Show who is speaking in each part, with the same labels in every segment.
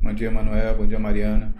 Speaker 1: Bom dia, Manuel. Bom dia, Mariana.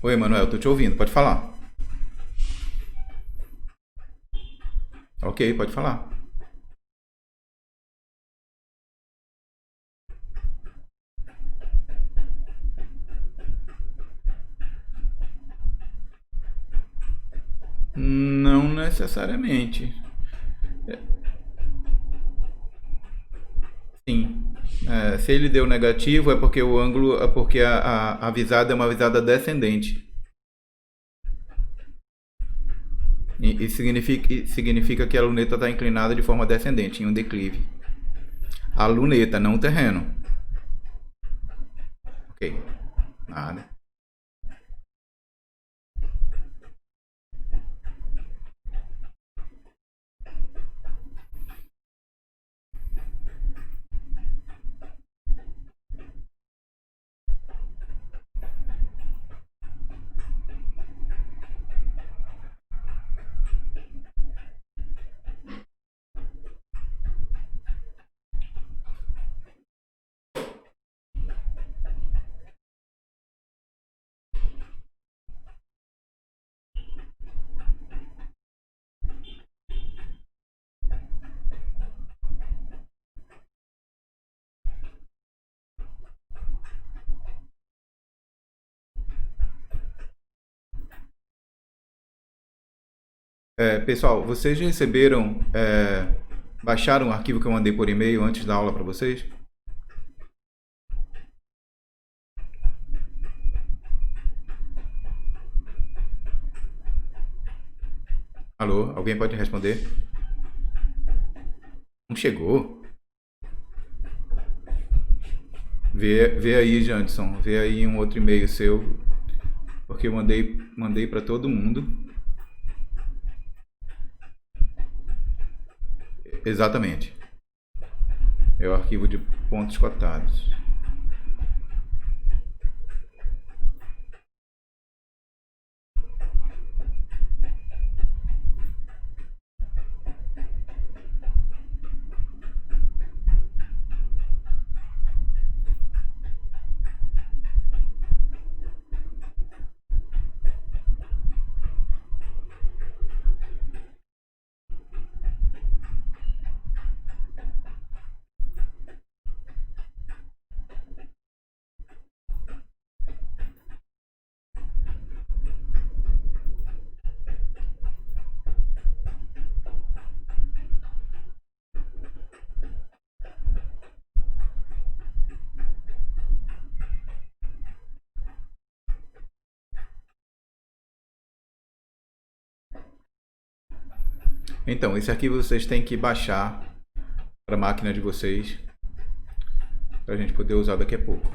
Speaker 1: Oi, Manuel. Tô te ouvindo. Pode falar. Ok, pode falar. Não necessariamente. Sim. Se ele deu negativo, é porque o ângulo, é porque a visada é uma visada descendente. E significa que a luneta está inclinada de forma descendente, em um declive. A luneta, não o terreno. Ok. Nada. Pessoal, vocês receberam, baixaram o arquivo que eu mandei por e-mail antes da aula para vocês? Alô, alguém pode responder? Não chegou? Vê aí, Janderson, vê aí um outro e-mail seu, porque eu mandei para todo mundo. Exatamente. É o arquivo de pontos cotados. Então, esse arquivo vocês têm que baixar para a máquina de vocês, para a gente poder usar daqui a pouco.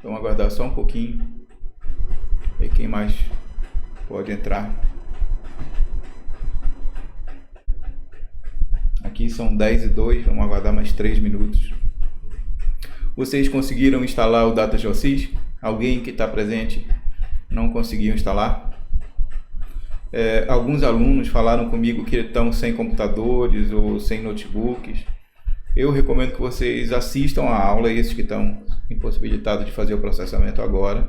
Speaker 1: Vamos aguardar só um pouquinho, ver quem mais pode entrar. Aqui são 10:02, vamos aguardar mais 3 minutos. Vocês conseguiram instalar o DataGeoSys? Alguém que está presente não conseguiu instalar? Alguns alunos falaram comigo que estão sem computadores ou sem notebooks. Eu recomendo que vocês assistam a aula, esses que estão impossibilitados de fazer o processamento agora.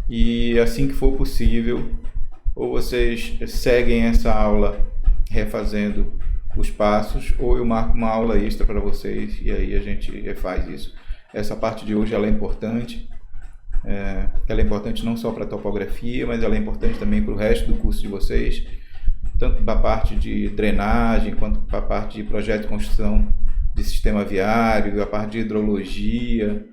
Speaker 1: E assim que for possível, ou vocês seguem essa aula refazendo os passos, ou eu marco uma aula extra para vocês e aí a gente refaz isso. Essa parte de hoje ela é importante. Ela é importante não só para a topografia, mas ela é importante também para o resto do curso de vocês, tanto para a parte de drenagem, quanto para a parte de projeto de construção de sistema viário, a parte de hidrologia,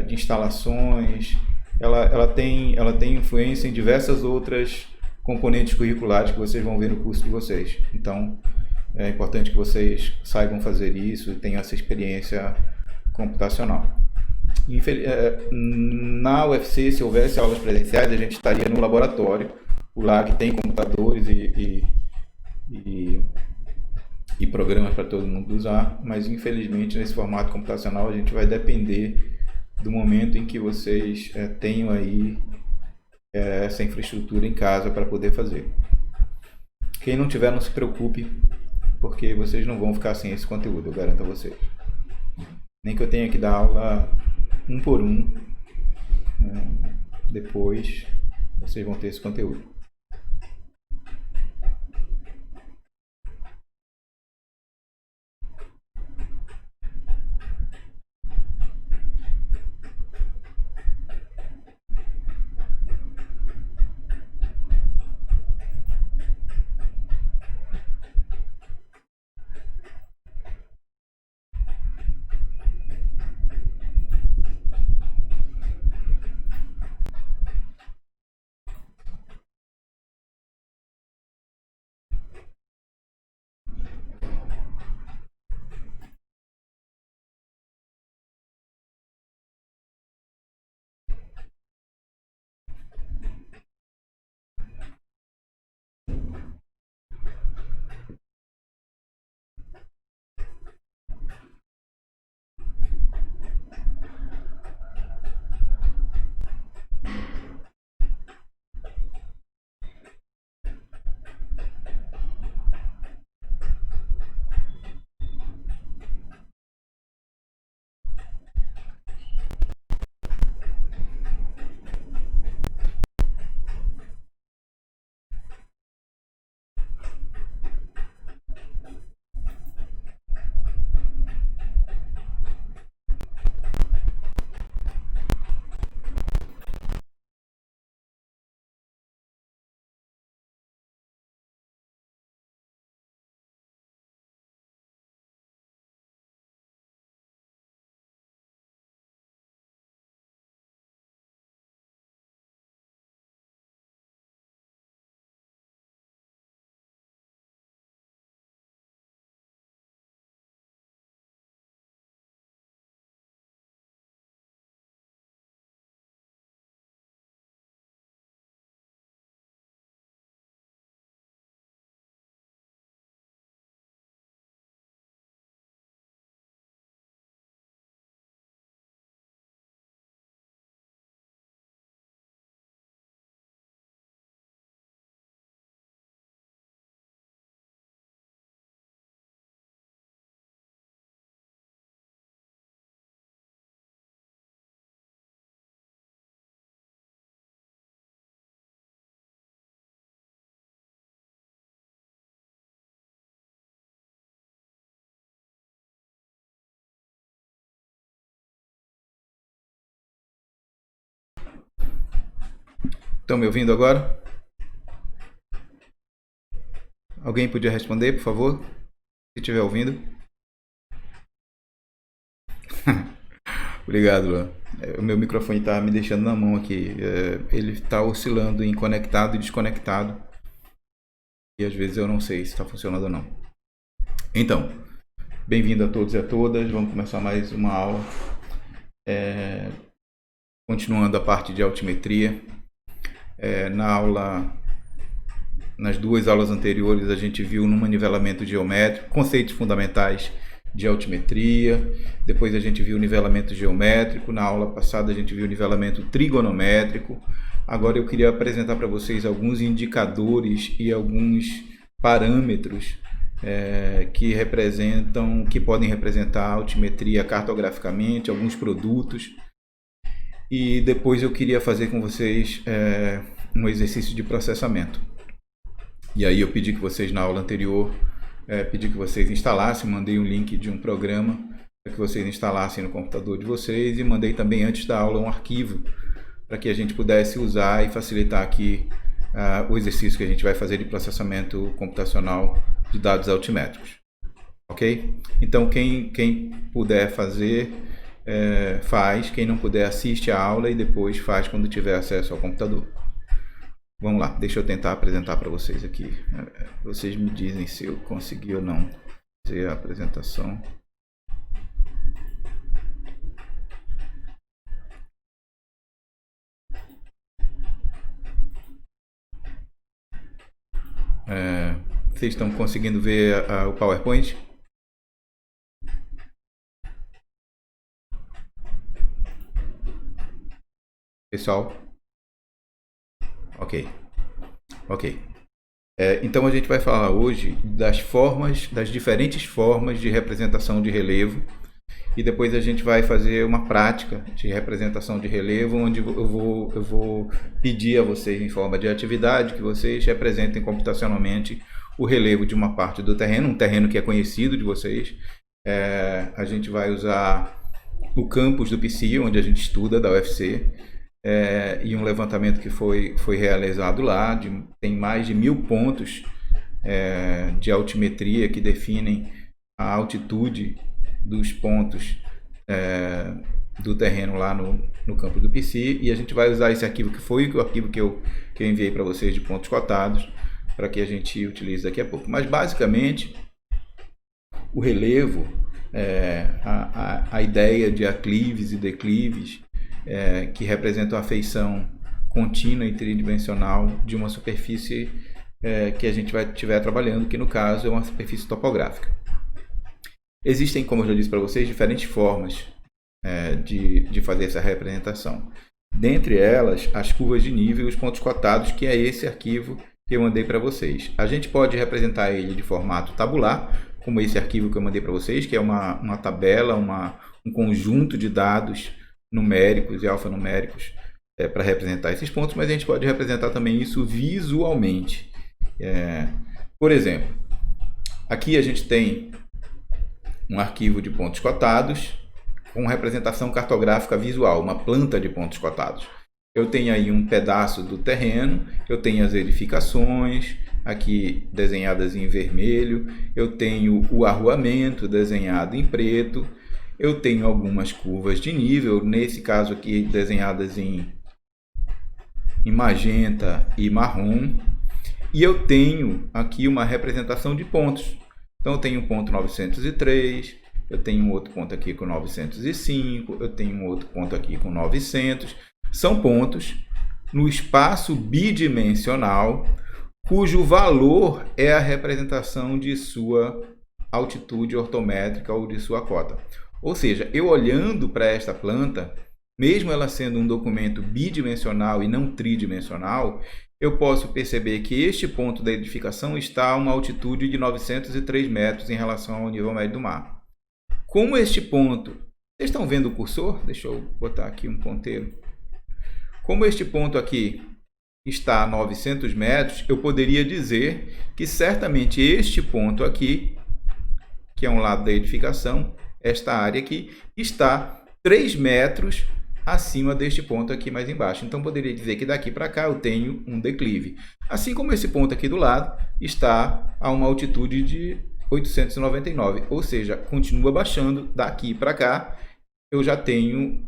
Speaker 1: de instalações. Ela tem influência em diversas outras componentes curriculares que vocês vão ver no curso de vocês. Então, é importante que vocês saibam fazer isso e tenham essa experiência computacional. Na UFC, se houvesse aulas presenciais, a gente estaria no laboratório, o LAG tem computadores e programas para todo mundo usar, mas infelizmente nesse formato computacional a gente vai depender do momento em que vocês tenham aí essa infraestrutura em casa para poder fazer. Quem não tiver, não se preocupe, porque vocês não vão ficar sem esse conteúdo, eu garanto a vocês. Nem que eu tenha que dar aula um por um, depois vocês vão ter esse conteúdo. Estão me ouvindo agora? Alguém podia responder, por favor? Se estiver ouvindo. Obrigado, Luan. O meu microfone está me deixando na mão aqui. Ele está oscilando em conectado e desconectado. E às vezes eu não sei se está funcionando ou não. Então, bem-vindo a todos e a todas. Vamos começar mais uma aula. Continuando a parte de altimetria. Nas duas aulas anteriores a gente viu no nivelamento geométrico, conceitos fundamentais de altimetria. Depois a gente viu o nivelamento geométrico. Na aula passada a gente viu o nivelamento trigonométrico. Agora eu queria apresentar para vocês alguns indicadores e alguns parâmetros que podem representar a altimetria cartograficamente, alguns produtos. E depois eu queria fazer com vocês um exercício de processamento. E aí eu pedi que vocês, na aula anterior, pedi que vocês instalassem, mandei um link de um programa para que vocês instalassem no computador de vocês e mandei também antes da aula um arquivo para que a gente pudesse usar e facilitar aqui o exercício que a gente vai fazer de processamento computacional de dados altimétricos. Ok? Então quem puder fazer, faz. Quem não puder, assiste a aula e depois faz quando tiver acesso ao computador. Vamos lá, deixa eu tentar apresentar para vocês aqui. Vocês me dizem se eu consegui ou não fazer a apresentação. Vocês estão conseguindo ver o PowerPoint? Pessoal? Ok. Então a gente vai falar hoje das diferentes formas de representação de relevo e depois a gente vai fazer uma prática de representação de relevo onde eu vou pedir a vocês em forma de atividade que vocês representem computacionalmente o relevo de uma parte do terreno, um terreno que é conhecido de vocês. A gente vai usar o campus do PC, onde a gente estuda, da UFC. E um levantamento que foi realizado lá, tem mais de 1000 pontos de altimetria que definem a altitude dos pontos do terreno lá no campo do PC, e a gente vai usar esse arquivo que foi o arquivo que eu enviei para vocês de pontos cotados, para que a gente utilize daqui a pouco. Mas basicamente o relevo, a ideia de aclives e declives, que representam a feição contínua e tridimensional de uma superfície que a gente estiver trabalhando, que no caso é uma superfície topográfica. Existem, como eu já disse para vocês, diferentes formas de fazer essa representação. Dentre elas, as curvas de nível e os pontos cotados, que é esse arquivo que eu mandei para vocês. A gente pode representar ele de formato tabular, como esse arquivo que eu mandei para vocês, que é uma tabela, um conjunto de dados numéricos e alfanuméricos para representar esses pontos, mas a gente pode representar também isso visualmente. Por exemplo, aqui a gente tem um arquivo de pontos cotados com representação cartográfica visual, uma planta de pontos cotados. Eu tenho aí um pedaço do terreno, eu tenho as edificações, aqui desenhadas em vermelho, eu tenho o arruamento desenhado em preto, eu tenho algumas curvas de nível, nesse caso aqui desenhadas em magenta e marrom, e eu tenho aqui uma representação de pontos. Então eu tenho um ponto 903, eu tenho um outro ponto aqui com 905, eu tenho um outro ponto aqui com 900. São pontos no espaço bidimensional cujo valor é a representação de sua altitude ortométrica ou de sua cota. Ou seja, eu olhando para esta planta, mesmo ela sendo um documento bidimensional e não tridimensional, eu posso perceber que este ponto da edificação está a uma altitude de 903 metros em relação ao nível médio do mar. Como este ponto... Vocês estão vendo o cursor? Deixa eu botar aqui um ponteiro. Como este ponto aqui está a 900 metros, eu poderia dizer que certamente este ponto aqui, que é um lado da edificação, esta área aqui, está 3 metros acima deste ponto aqui mais embaixo. Então, poderia dizer que daqui para cá eu tenho um declive. Assim como esse ponto aqui do lado está a uma altitude de 899, ou seja, continua baixando daqui para cá, eu já tenho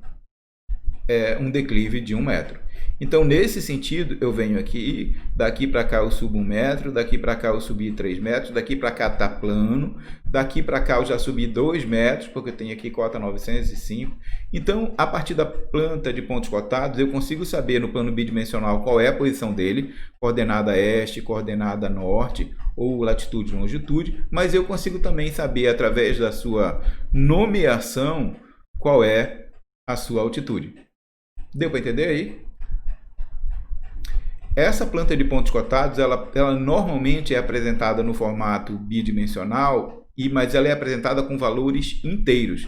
Speaker 1: um declive de 1 metro. Então, nesse sentido, eu venho aqui, daqui para cá eu subo 1 metro, daqui para cá eu subi 3 metros, daqui para cá está plano, daqui para cá eu já subi 2 metros, porque eu tenho aqui cota 905. Então, a partir da planta de pontos cotados, eu consigo saber no plano bidimensional qual é a posição dele, coordenada este, coordenada norte, ou latitude e longitude, mas eu consigo também saber, através da sua nomeação, qual é a sua altitude. Deu para entender aí? Essa planta de pontos cotados, ela normalmente é apresentada no formato bidimensional, mas ela é apresentada com valores inteiros.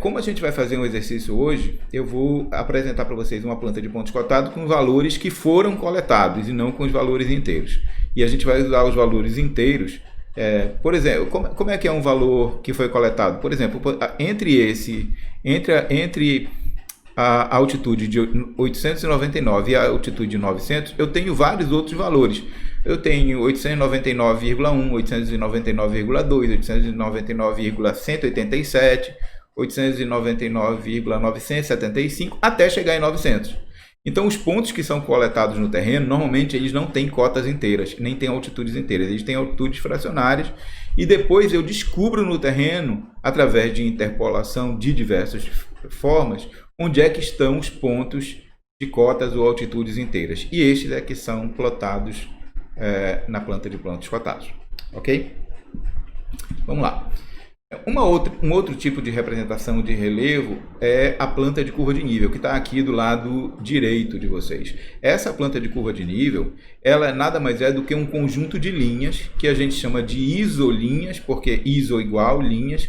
Speaker 1: Como a gente vai fazer um exercício hoje, eu vou apresentar para vocês uma planta de pontos cotados com valores que foram coletados e não com os valores inteiros. E a gente vai usar os valores inteiros. Por exemplo, como é que é um valor que foi coletado? Por exemplo, entre a altitude de 899 e a altitude de 900, eu tenho vários outros valores. Eu tenho 899,1, 899,2, 899,187, 899,975, até chegar em 900. Então, os pontos que são coletados no terreno, normalmente eles não têm cotas inteiras, nem têm altitudes inteiras, eles têm altitudes fracionárias, e depois eu descubro no terreno, através de interpolação de diversas formas, onde é que estão os pontos de cotas ou altitudes inteiras. E estes é que são plotados na planta de pontos cotados. Ok? Vamos lá. Um outro tipo de representação de relevo é a planta de curva de nível, que está aqui do lado direito de vocês. Essa planta de curva de nível, ela nada mais é do que um conjunto de linhas, que a gente chama de isolinhas, porque iso igual, linhas,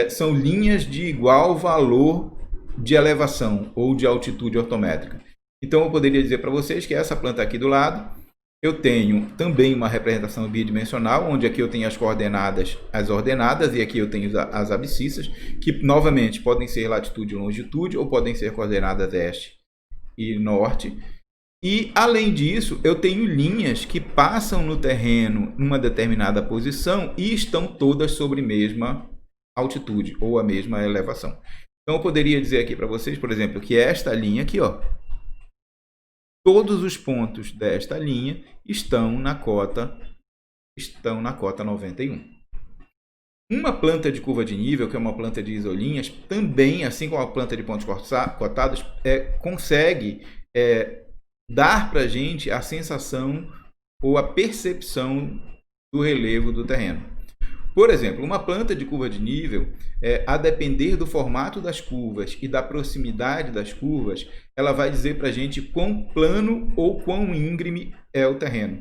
Speaker 1: são linhas de igual valor de elevação ou de altitude ortométrica. Então, eu poderia dizer para vocês que essa planta aqui do lado, eu tenho também uma representação bidimensional, onde aqui eu tenho as coordenadas, as ordenadas, e aqui eu tenho as abscissas, que novamente podem ser latitude e longitude, ou podem ser coordenadas este e norte. E, além disso, eu tenho linhas que passam no terreno numa determinada posição e estão todas sobre a mesma altitude ou a mesma elevação. Então, eu poderia dizer aqui para vocês, por exemplo, que esta linha aqui, ó, todos os pontos desta linha estão na cota 91. Uma planta de curva de nível, que é uma planta de isolinhas, também, assim como a planta de pontos cotados, consegue dar para a gente a sensação ou a percepção do relevo do terreno. Por exemplo, uma planta de curva de nível, a depender do formato das curvas e da proximidade das curvas, ela vai dizer para a gente quão plano ou quão íngreme é o terreno.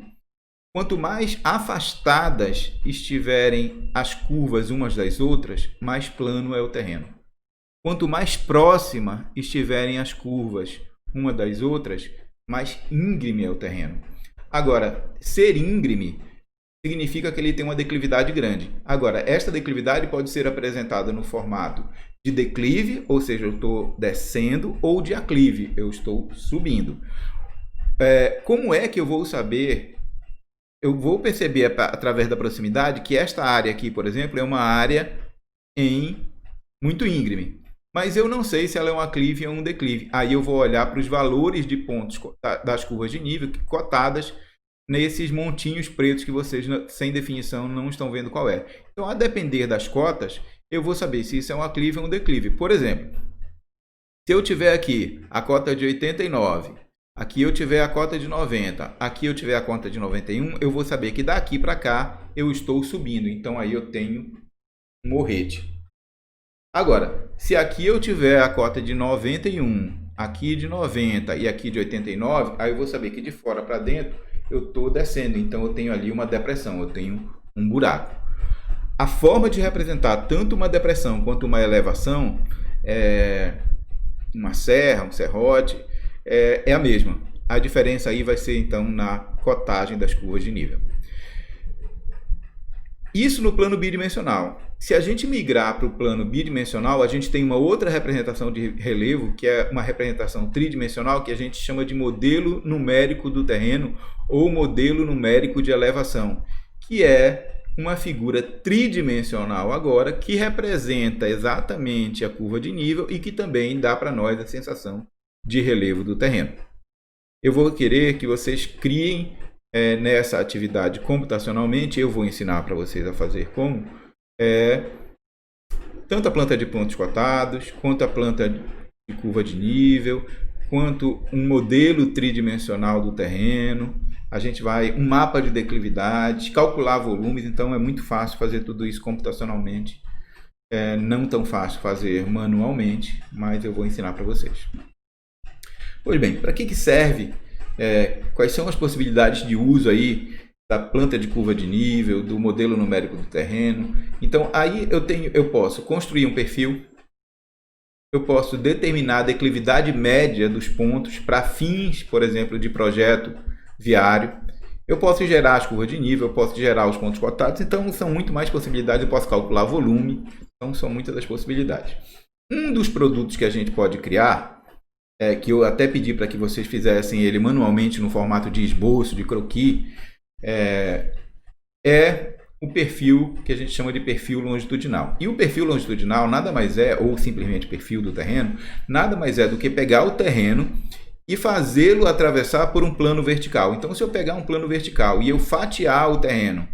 Speaker 1: Quanto mais afastadas estiverem as curvas umas das outras, mais plano é o terreno. Quanto mais próxima estiverem as curvas uma das outras, mais íngreme é o terreno. Agora, ser íngreme significa que ele tem uma declividade grande. Agora, esta declividade pode ser apresentada no formato de declive, ou seja, eu estou descendo, ou de aclive, eu estou subindo. Como é que eu vou saber? Eu vou perceber através da proximidade que esta área aqui, por exemplo, é uma área muito íngreme. Mas eu não sei se ela é um aclive ou um declive. Aí eu vou olhar para os valores de pontos das curvas de nível cotadas nesses montinhos pretos que vocês, sem definição, não estão vendo qual é. Então, a depender das cotas, eu vou saber se isso é um aclive ou um declive. Por exemplo, se eu tiver aqui a cota de 89, aqui eu tiver a cota de 90, aqui eu tiver a cota de 91, eu vou saber que daqui para cá eu estou subindo. Então, aí eu tenho um morrete. Agora, se aqui eu tiver a cota de 91, aqui de 90 e aqui de 89, aí eu vou saber que de fora para dentro eu estou descendo, então eu tenho ali uma depressão, eu tenho um buraco. A forma de representar tanto uma depressão quanto uma elevação, uma serra, um serrote, é a mesma. A diferença aí vai ser então na cotagem das curvas de nível. Isso no plano bidimensional. Se a gente migrar para o plano bidimensional, a gente tem uma outra representação de relevo, que é uma representação tridimensional, que a gente chama de modelo numérico do terreno ou modelo numérico de elevação, que é uma figura tridimensional agora, que representa exatamente a curva de nível e que também dá para nós a sensação de relevo do terreno. Eu vou querer que vocês criem nessa atividade computacionalmente. Eu vou ensinar para vocês a fazer como tanto a planta de pontos cotados, quanto a planta de curva de nível, quanto um modelo tridimensional do terreno. A gente vai um mapa de declividade, calcular volumes. Então é muito fácil fazer tudo isso computacionalmente. Não tão fácil fazer manualmente, mas eu vou ensinar para vocês. Pois bem, para que serve? Quais são as possibilidades de uso aí da planta de curva de nível, do modelo numérico do terreno? Então aí eu posso construir um perfil, eu posso determinar a declividade média dos pontos para fins, por exemplo, de projeto viário. Eu posso gerar as curvas de nível, eu posso gerar os pontos cotados. Então são muito mais possibilidades. Eu posso calcular volume. Então são muitas das possibilidades. Um dos produtos que a gente pode criar, que eu até pedi para que vocês fizessem ele manualmente no formato de esboço, de croquis, é o perfil que a gente chama de perfil longitudinal. E o perfil longitudinal nada mais é, ou simplesmente perfil do terreno, nada mais é do que pegar o terreno e fazê-lo atravessar por um plano vertical. Então, se eu pegar um plano vertical e eu fatiar o terreno,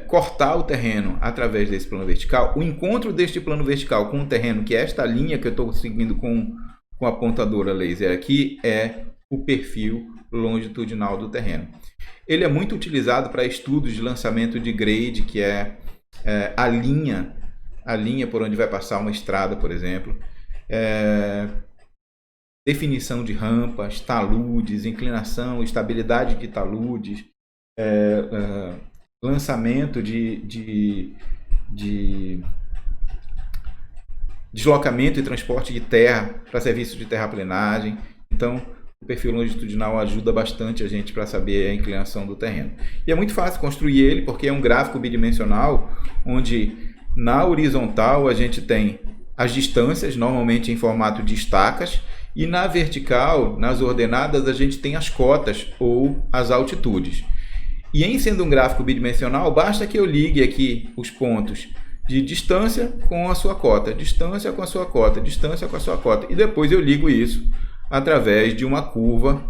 Speaker 1: cortar o terreno através desse plano vertical, o encontro deste plano vertical com o terreno, que é esta linha que eu estou seguindo com a apontadora laser aqui, é o perfil longitudinal do terreno. Ele é muito utilizado para estudos de lançamento de grade, que é a linha por onde vai passar uma estrada, por exemplo. Definição de rampas, taludes, inclinação, estabilidade de taludes, lançamento de deslocamento e transporte de terra para serviços de terraplenagem. Então, o perfil longitudinal ajuda bastante a gente para saber a inclinação do terreno. E é muito fácil construir ele, porque é um gráfico bidimensional, onde na horizontal a gente tem as distâncias, normalmente em formato de estacas, e na vertical, nas ordenadas, a gente tem as cotas ou as altitudes. E em sendo um gráfico bidimensional, basta que eu ligue aqui os pontos de distância com a sua cota, distância com a sua cota, distância com a sua cota. E depois eu ligo isso através de uma curva,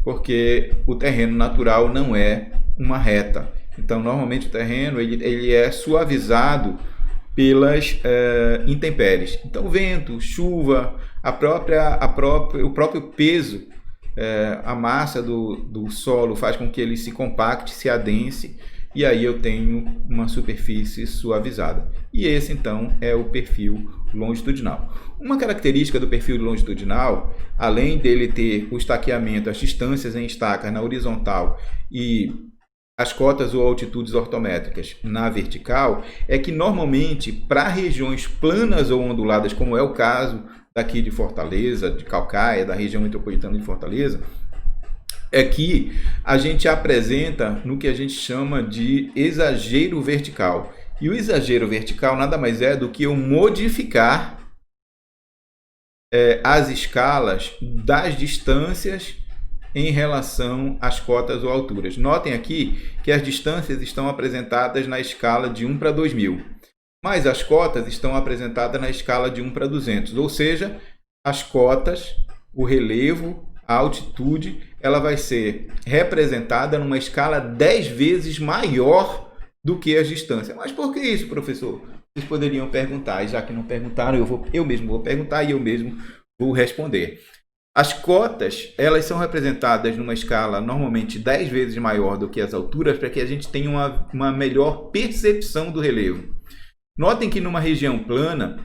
Speaker 1: porque o terreno natural não é uma reta. Então, normalmente o terreno ele é suavizado pelas intempéries. Então, vento, chuva, o próprio peso, a massa do solo faz com que ele se compacte, se adense, e aí eu tenho uma superfície suavizada. E esse, então, é o perfil longitudinal. Uma característica do perfil longitudinal, além dele ter o estaqueamento, as distâncias em estacas na horizontal e as cotas ou altitudes ortométricas na vertical, é que normalmente para regiões planas ou onduladas, como é o caso daqui de Fortaleza, de Caucaia, da região metropolitana de Fortaleza, é que a gente apresenta no que a gente chama de exagero vertical. E o exagero vertical nada mais é do que eu modificar as escalas das distâncias em relação às cotas ou alturas. Notem aqui que as distâncias estão apresentadas na escala de 1 para 2000, mas as cotas estão apresentadas na escala de 1 para 200, ou seja, as cotas, o relevo, a altitude, ela vai ser representada numa escala 10 vezes maior do que as distâncias. Mas por que isso, professor? Vocês poderiam perguntar, e já que não perguntaram, eu mesmo vou perguntar e eu mesmo vou responder. As cotas, elas são representadas numa escala normalmente 10 vezes maior do que as alturas, para que a gente tenha uma melhor percepção do relevo. Notem que numa região plana,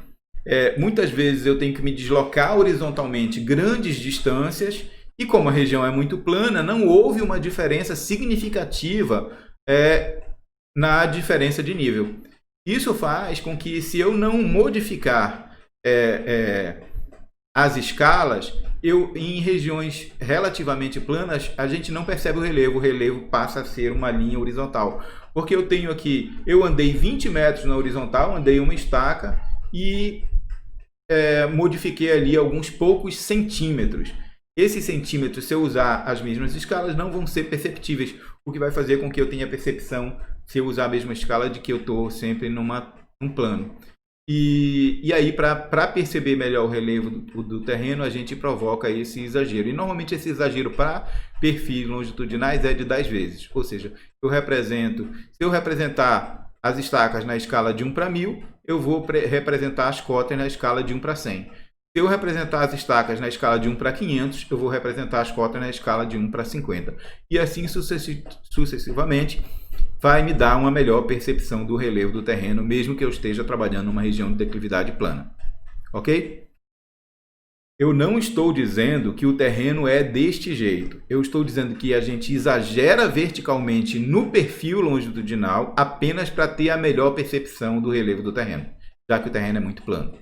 Speaker 1: muitas vezes eu tenho que me deslocar horizontalmente grandes distâncias, e como a região é muito plana, não houve uma diferença significativa na diferença de nível. Isso faz com que, se eu não modificar as escalas, em regiões relativamente planas, a gente não percebe o relevo passa a ser uma linha horizontal. Porque eu tenho aqui, eu andei 20 metros na horizontal, andei uma estaca e modifiquei ali alguns poucos centímetros. Esses centímetros, se eu usar as mesmas escalas, não vão ser perceptíveis, o que vai fazer com que eu tenha percepção, se eu usar a mesma escala, de que eu estou sempre num plano. E aí, para perceber melhor o relevo do terreno, a gente provoca esse exagero. E normalmente esse exagero para perfis longitudinais é de 10 vezes. Ou seja, se eu representar as estacas na escala de 1 para 1000, eu vou representar as cotas na escala de 1 para 100. Se eu representar as estacas na escala de 1 para 500, eu vou representar as cotas na escala de 1 para 50. E assim sucessivamente, vai me dar uma melhor percepção do relevo do terreno, mesmo que eu esteja trabalhando numa região de declividade plana. Ok? Eu não estou dizendo que o terreno é deste jeito. Eu estou dizendo que a gente exagera verticalmente no perfil longitudinal apenas para ter a melhor percepção do relevo do terreno, já que o terreno é muito plano.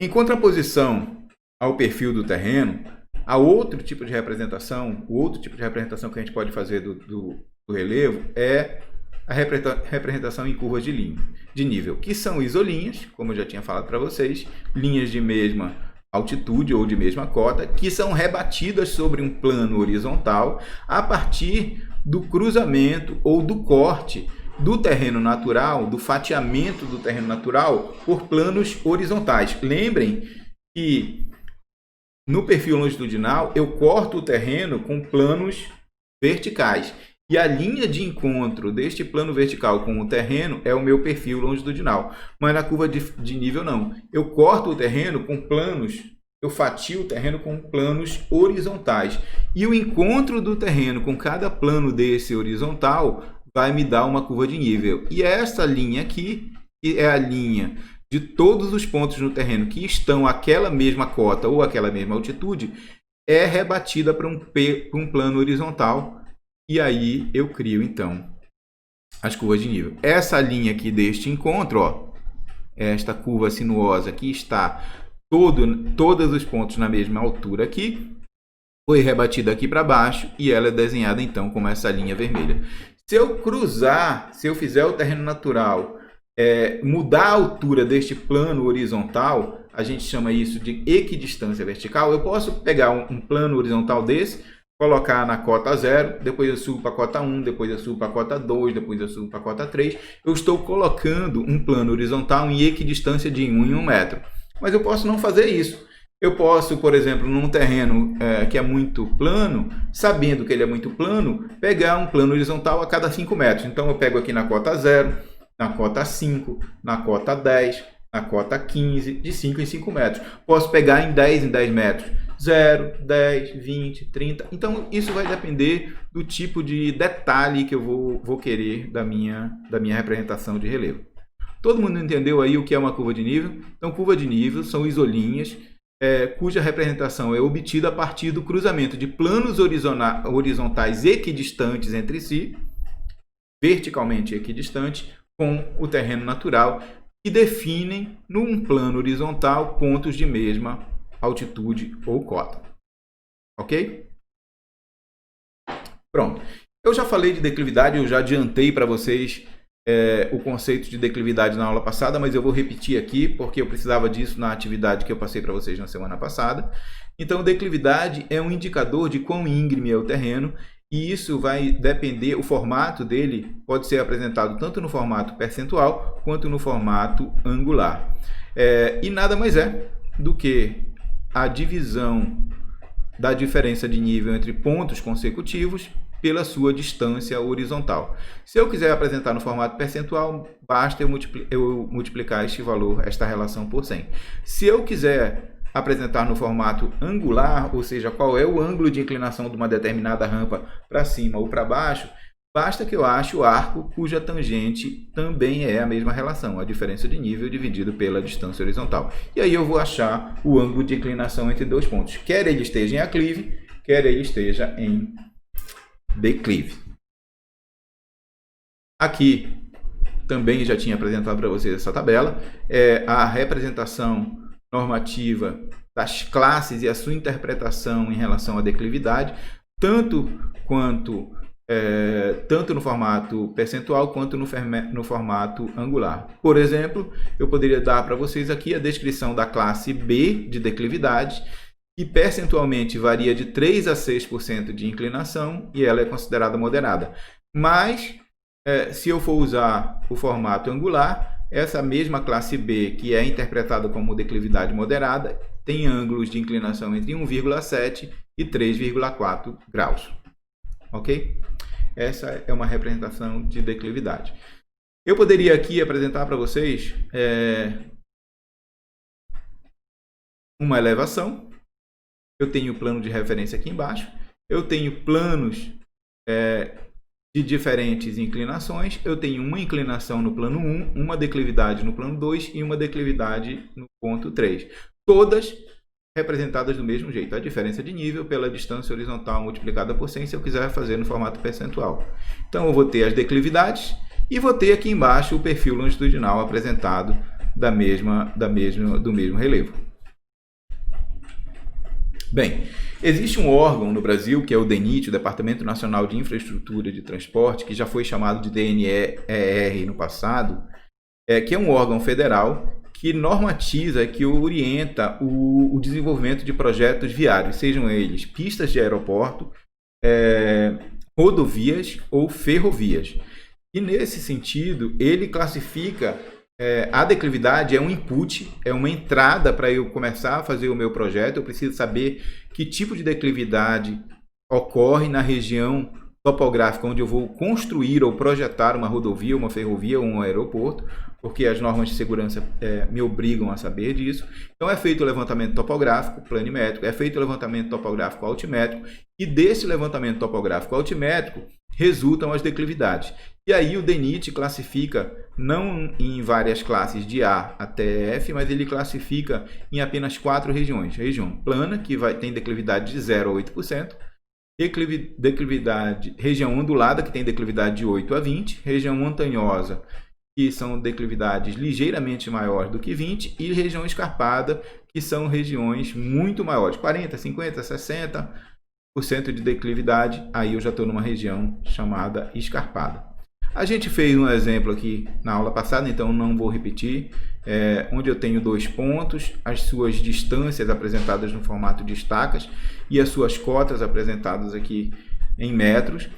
Speaker 1: Em contraposição ao perfil do terreno, há outro tipo de representação. O outro tipo de representação que a gente pode fazer do relevo é a representação em curvas de nível, que são isolinhas, como eu já tinha falado para vocês, linhas de mesma altitude ou de mesma cota, que são rebatidas sobre um plano horizontal a partir do cruzamento ou do corte do terreno natural, do fatiamento do terreno natural por planos horizontais. Lembrem que no perfil longitudinal eu corto o terreno com planos verticais. E a linha de encontro deste plano vertical com o terreno é o meu perfil longitudinal. Mas na curva de nível não. Eu corto o terreno com planos, eu fatio o terreno com planos horizontais. E o encontro do terreno com cada plano desse horizontal vai me dar uma curva de nível. E essa linha aqui, que é a linha de todos os pontos no terreno que estão àquela mesma cota ou àquela mesma altitude, é rebatida para um plano horizontal. E aí eu crio, então, as curvas de nível. Essa linha aqui deste encontro, ó, esta curva sinuosa que está todos os pontos na mesma altura aqui, foi rebatida aqui para baixo e ela é desenhada, então, como essa linha vermelha. Se eu cruzar, se eu fizer o terreno natural, mudar a altura deste plano horizontal, a gente chama isso de equidistância vertical. Eu posso pegar um plano horizontal desse, colocar na cota 0, depois eu subo para a cota 1, depois eu subo para a cota 2, depois eu subo para a cota 3. Eu estou colocando um plano horizontal em equidistância de 1 em 1 metro. Mas eu posso não fazer isso. Eu posso, por exemplo, num terreno que é muito plano, sabendo que ele é muito plano, pegar um plano horizontal a cada 5 metros. Então eu pego aqui na cota 0, na cota 5, na cota 10, na cota 15, de 5 em 5 metros. Posso pegar em 10 metros. 0, 10, 20, 30. Então, isso vai depender do tipo de detalhe que eu vou querer da minha representação de relevo. Todo mundo entendeu aí o que é uma curva de nível? Então, curva de nível são isolinhas cuja representação é obtida a partir do cruzamento de planos horizontais equidistantes entre si, verticalmente equidistantes, com o terreno natural, que definem num plano horizontal pontos de mesma altitude ou cota. Ok? Pronto. Eu já falei de declividade, eu já adiantei para vocês o conceito de declividade na aula passada, mas eu vou repetir aqui porque eu precisava disso na atividade que eu passei para vocês na semana passada. Então, declividade é um indicador de quão íngreme é o terreno e isso vai depender, o formato dele pode ser apresentado tanto no formato percentual quanto no formato angular. E nada mais é do que a divisão da diferença de nível entre pontos consecutivos pela sua distância horizontal. Se eu quiser apresentar no formato percentual, basta eu multiplicar este valor, esta relação por 100. Se eu quiser apresentar no formato angular, ou seja, qual é o ângulo de inclinação de uma determinada rampa para cima ou para baixo, basta que eu ache o arco cuja tangente também é a mesma relação, a diferença de nível dividido pela distância horizontal. E aí eu vou achar o ângulo de inclinação entre dois pontos, quer ele esteja em aclive, quer ele esteja em declive. Aqui também já tinha apresentado para vocês essa tabela, a representação normativa das classes e a sua interpretação em relação à declividade, tanto no formato percentual quanto no formato angular. Por exemplo, eu poderia dar para vocês aqui a descrição da classe B de declividade, que percentualmente varia de 3 a 6% de inclinação e ela é considerada moderada. Mas, se eu for usar o formato angular, essa mesma classe B, que é interpretada como declividade moderada, tem ângulos de inclinação entre 1,7 e 3,4 graus. Ok? Essa é uma representação de declividade. Eu poderia aqui apresentar para vocês uma elevação. Eu tenho o plano de referência aqui embaixo. Eu tenho planos de diferentes inclinações. Eu tenho uma inclinação no plano 1, uma declividade no plano 2 e uma declividade no ponto 3. Todas representadas do mesmo jeito. A diferença de nível pela distância horizontal multiplicada por 100, se eu quiser fazer no formato percentual. Então, eu vou ter as declividades e vou ter aqui embaixo o perfil longitudinal apresentado do mesmo relevo. Bem, existe um órgão no Brasil, que é o DENIT, o Departamento Nacional de Infraestrutura de Transporte, que já foi chamado de DNER no passado, que é um órgão federal que normatiza, que orienta o desenvolvimento de projetos viários, sejam eles pistas de aeroporto, rodovias ou ferrovias. E nesse sentido, ele classifica a declividade, é um input, é uma entrada para eu começar a fazer o meu projeto. Eu preciso saber que tipo de declividade ocorre na região topográfica onde eu vou construir ou projetar uma rodovia, uma ferrovia ou um aeroporto, porque as normas de segurança me obrigam a saber disso. Então é feito o levantamento topográfico planimétrico, é feito o levantamento topográfico altimétrico, e desse levantamento topográfico altimétrico resultam as declividades. E aí o DENIT classifica não em várias classes de A até F, mas ele classifica em apenas 4 regiões. Região plana, que tem declividade de 0 a 8%. Região ondulada, que tem declividade de 8 a 20%. Região montanhosa, que são declividades ligeiramente maiores do que 20%. E região escarpada, que são regiões muito maiores, 40%, 50%, 60% de declividade. Aí eu já estou numa região chamada escarpada. A gente fez um exemplo aqui na aula passada, então não vou repetir, onde eu tenho 2 pontos, as suas distâncias apresentadas no formato de estacas e as suas cotas apresentadas aqui em metros,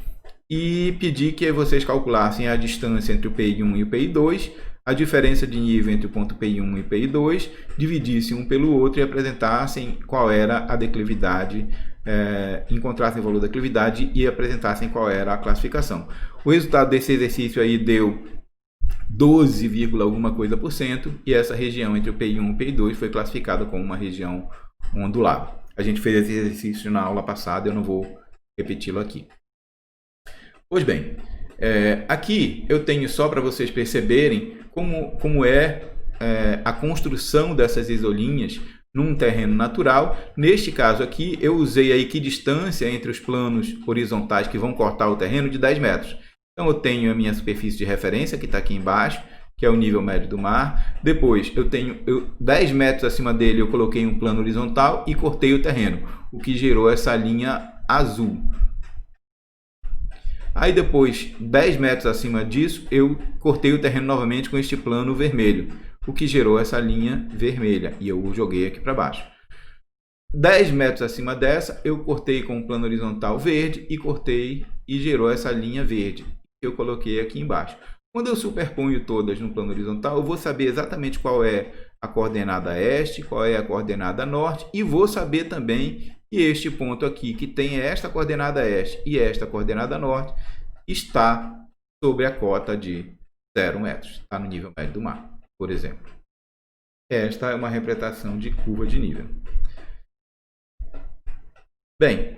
Speaker 1: e pedi que vocês calculassem a distância entre o PI1 e o PI2, a diferença de nível entre o ponto PI1 e PI2, dividissem um pelo outro e apresentassem qual era a declividade, encontrassem o valor da declividade e apresentassem qual era a classificação. O resultado desse exercício aí deu 12, alguma coisa por cento, e essa região entre o PI1 e o PI2 foi classificada como uma região ondulada. A gente fez esse exercício na aula passada, eu não vou repeti-lo aqui. Pois bem, aqui eu tenho só para vocês perceberem como é a construção dessas isolinhas num terreno natural. Neste caso aqui, eu usei a equidistância entre os planos horizontais que vão cortar o terreno de 10 metros. Então, eu tenho a minha superfície de referência, que está aqui embaixo, que é o nível médio do mar. Depois, eu tenho 10 metros acima dele, eu coloquei um plano horizontal e cortei o terreno, o que gerou essa linha azul. Aí depois, 10 metros acima disso, eu cortei o terreno novamente com este plano vermelho, o que gerou essa linha vermelha, e eu joguei aqui para baixo. 10 metros acima dessa, eu cortei com um plano horizontal verde e cortei e gerou essa linha verde, que eu coloquei aqui embaixo. Quando eu superponho todas no plano horizontal, eu vou saber exatamente qual é a coordenada este, qual é a coordenada norte, e vou saber também que este ponto aqui, que tem esta coordenada este e esta coordenada norte, está sobre a cota de 0 metros, está no nível médio do mar, por exemplo. Esta é uma representação de curva de nível. Bem,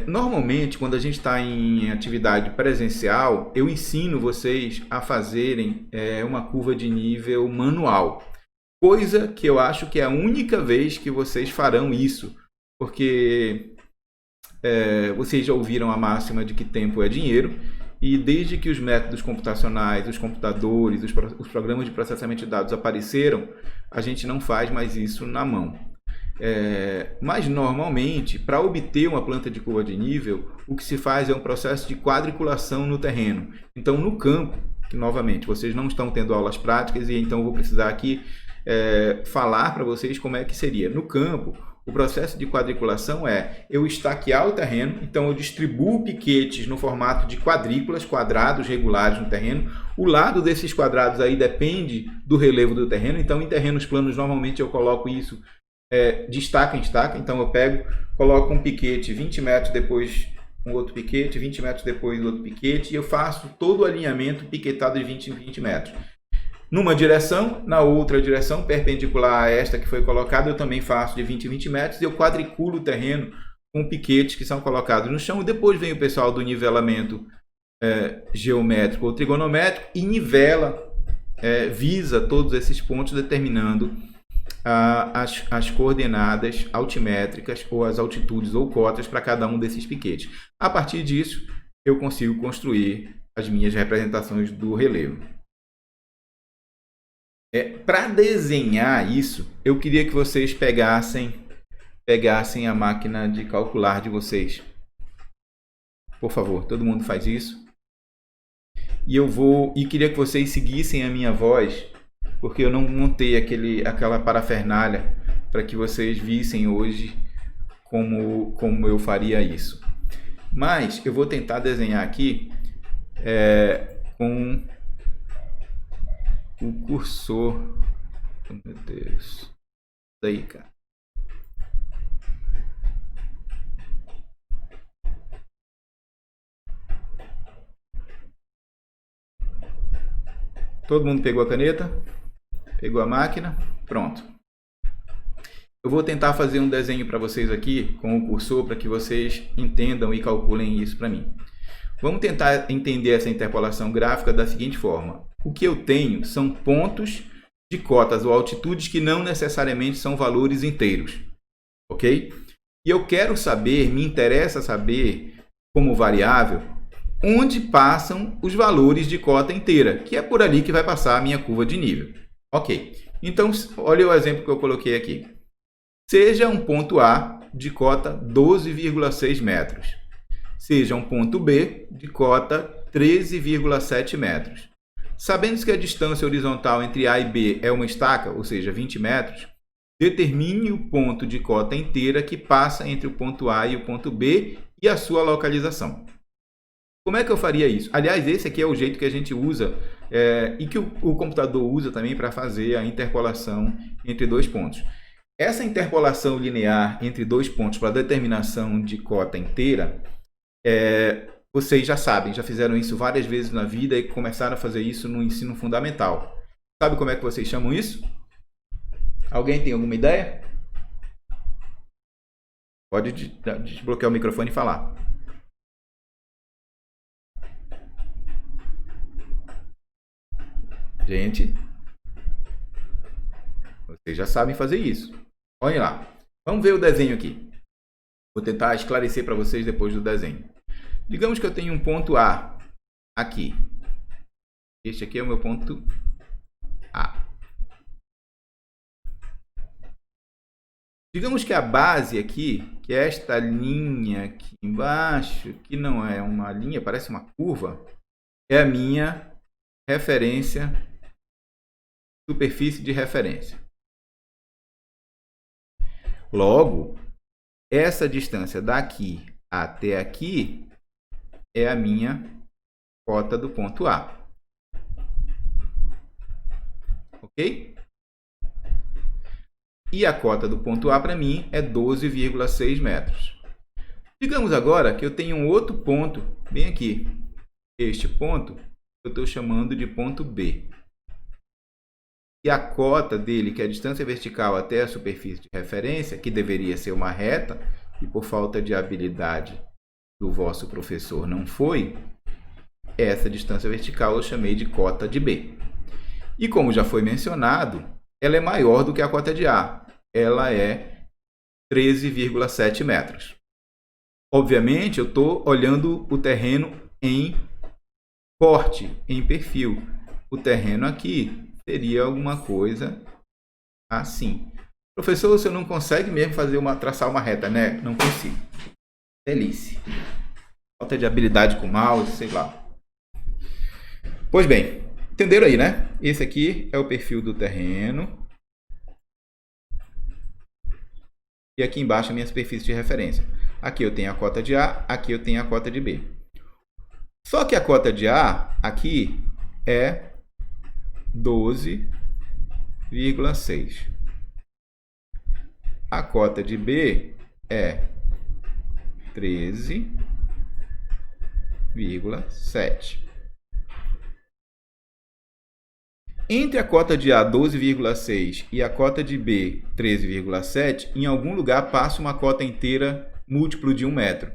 Speaker 1: normalmente quando a gente está em atividade presencial, eu ensino vocês a fazerem uma curva de nível manual. Coisa que eu acho que é a única vez que vocês farão isso, porque vocês já ouviram a máxima de que tempo é dinheiro, e desde que os métodos computacionais, os computadores, os programas de processamento de dados apareceram, a gente não faz mais isso na mão. Mas normalmente, para obter uma planta de curva de nível, o que se faz é um processo de quadriculação no terreno. Então, no campo, que novamente vocês não estão tendo aulas práticas, e então eu vou precisar aqui falar para vocês como é que seria. No campo, o processo de quadriculação é eu estaquear o terreno, então eu distribuo piquetes no formato de quadrículas, quadrados regulares no terreno. O lado desses quadrados aí depende do relevo do terreno, então em terrenos planos normalmente eu coloco isso de estaca em estaca, então eu coloco um piquete 20 metros depois um outro piquete, 20 metros depois outro piquete, e eu faço todo o alinhamento piquetado de 20 em 20 metros. Numa direção, na outra direção, perpendicular a esta que foi colocada, eu também faço de 20 em 20 metros, e eu quadriculo o terreno com piquetes que são colocados no chão, e depois vem o pessoal do nivelamento geométrico ou trigonométrico e nivela, visa todos esses pontos, determinando as coordenadas altimétricas ou as altitudes ou cotas para cada um desses piquetes. A partir disso, eu consigo construir as minhas representações do relevo. Para desenhar isso, eu queria que vocês pegassem a máquina de calcular de vocês. Por favor, todo mundo faz isso. E queria que vocês seguissem a minha voz, porque eu não montei aquela parafernália para que vocês vissem hoje como eu faria isso. Mas eu vou tentar desenhar aqui com o cursor. Meu Deus. Daí, cara. Todo mundo pegou a caneta? Pegou a máquina? Pronto. Eu vou tentar fazer um desenho para vocês aqui com o cursor para que vocês entendam e calculem isso para mim. Vamos tentar entender essa interpolação gráfica da seguinte forma. O que eu tenho são pontos de cotas ou altitudes que não necessariamente são valores inteiros. Ok? E eu quero saber, me interessa saber, como variável, onde passam os valores de cota inteira, que é por ali que vai passar a minha curva de nível. Ok, então olha o exemplo que eu coloquei aqui. Seja um ponto A de cota 12,6 metros. Seja um ponto B de cota 13,7 metros. Sabendo que a distância horizontal entre A e B é uma estaca, ou seja, 20 metros, determine o ponto de cota inteira que passa entre o ponto A e o ponto B e a sua localização. Como é que eu faria isso? Aliás, esse aqui é o jeito que a gente usa e que o computador usa também para fazer a interpolação entre dois pontos. Essa interpolação linear entre dois pontos para determinação de cota inteira, vocês já sabem, já fizeram isso várias vezes na vida e começaram a fazer isso no ensino fundamental. Sabe como é que vocês chamam isso? Alguém tem alguma ideia? Pode desbloquear o microfone e falar. Gente, vocês já sabem fazer isso. Olhem lá. Vamos ver o desenho aqui. Vou tentar esclarecer para vocês depois do desenho. Digamos que eu tenho um ponto A aqui. Este aqui é o meu ponto A. Digamos que a base aqui, que é esta linha aqui embaixo, que não é uma linha, parece uma curva, é a minha referência, superfície de referência. Logo, essa distância daqui até aqui é a minha cota do ponto A. Ok? E a cota do ponto A para mim é 12,6 metros. Digamos agora que eu tenho um outro ponto bem aqui. Este ponto eu estou chamando de ponto B. E a cota dele, que é a distância vertical até a superfície de referência, que deveria ser uma reta, e por falta de habilidade do vosso professor não foi, essa distância vertical eu chamei de cota de B. E como já foi mencionado, ela é maior do que a cota de A. Ela é 13,7 metros. Obviamente, eu estou olhando o terreno em corte, em perfil. O terreno aqui seria alguma coisa assim. Professor, você não consegue mesmo traçar uma reta, né? Não consigo. Delícia. Falta de habilidade com o mouse, sei lá. Pois bem, entenderam aí, né? Esse aqui é o perfil do terreno. E aqui embaixo a minha superfície de referência. Aqui eu tenho a cota de A, aqui eu tenho a cota de B. Só que a cota de A aqui é 12,6. A cota de B é 13,7. Entre a cota de A 12,6 e a cota de B 13,7, em algum lugar passa uma cota inteira múltiplo de 1 metro.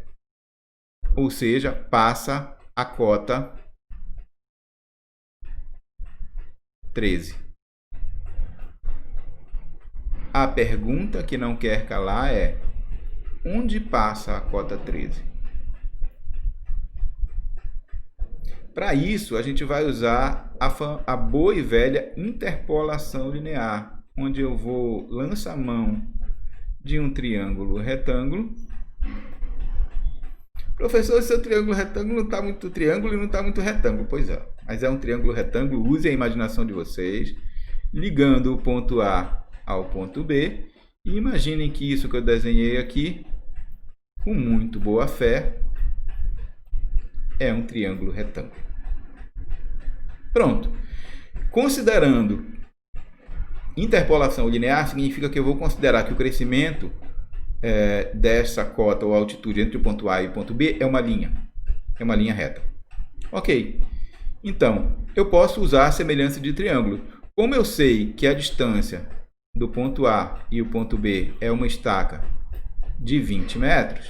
Speaker 1: Ou seja, passa a cota 13. A pergunta que não quer calar é: onde passa a cota 13? Para isso, a gente vai usar a boa e velha interpolação linear, onde eu vou lançar a mão de um triângulo retângulo. Professor, seu triângulo retângulo não está muito triângulo e não está muito retângulo. Pois é, mas é um triângulo retângulo. Use a imaginação de vocês, ligando o ponto A ao ponto B. E imaginem que isso que eu desenhei aqui, com muito boa fé, é um triângulo retângulo. Pronto. Considerando interpolação linear, significa que eu vou considerar que o crescimento dessa cota ou altitude entre o ponto A e o ponto B é uma linha reta. Ok. Então, eu posso usar a semelhança de triângulo. Como eu sei que a distância do ponto A e o ponto B é uma estaca de 20 metros,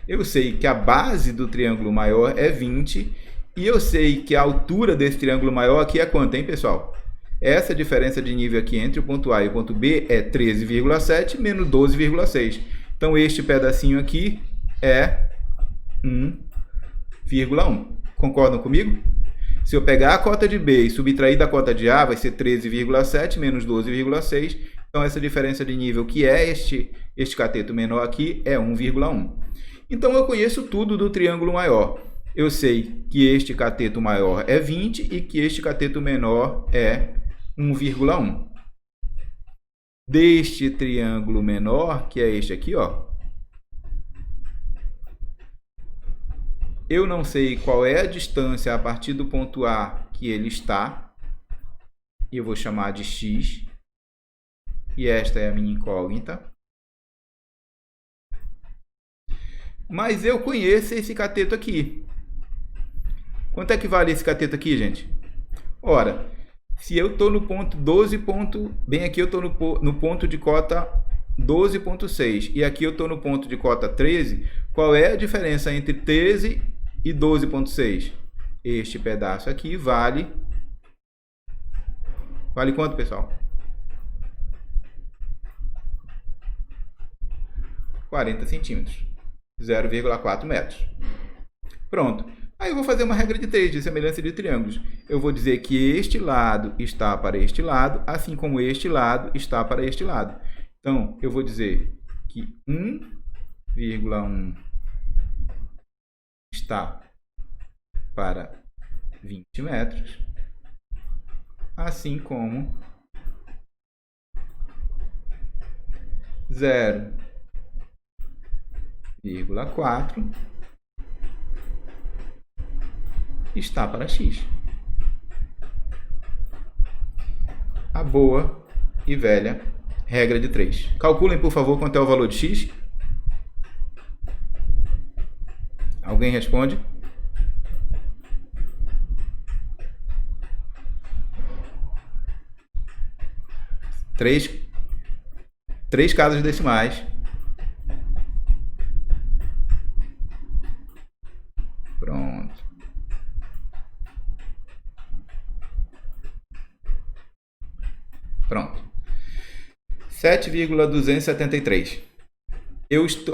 Speaker 1: eu sei que a base do triângulo maior é 20 e eu sei que a altura desse triângulo maior aqui é quanto, hein, pessoal? Essa diferença de nível aqui entre o ponto A e o ponto B é 13,7 menos 12,6. Então, este pedacinho aqui é 1,1. Concordam comigo? Se eu pegar a cota de B e subtrair da cota de A, vai ser 13,7 menos 12,6. Então, essa diferença de nível, que é este cateto menor aqui, é 1,1. Então, eu conheço tudo do triângulo maior. Eu sei que este cateto maior é 20 e que este cateto menor é 1,1. Deste triângulo menor, que é este aqui, ó, eu não sei qual é a distância a partir do ponto A que ele está. E eu vou chamar de x. E esta é a minha incógnita. Mas eu conheço esse cateto aqui. Quanto é que vale esse cateto aqui, gente? Ora, se eu estou no ponto 12, bem aqui eu estou no ponto de cota 12,6 e aqui eu estou no ponto de cota 13, qual é a diferença entre 13 e 12,6? Este pedaço aqui vale quanto, pessoal? 40 centímetros, 0,4 metros. Pronto. Aí eu vou fazer uma regra de 3 de semelhança de triângulos. Eu vou dizer que este lado está para este lado, assim como este lado está para este lado. Então, eu vou dizer que 1,1 está para 20 metros, assim como 0,4 está para x. A boa e velha regra de 3. Calculem, por favor, quanto é o valor de x. Alguém responde? Três casas decimais. Pronto. Pronto. 7,273.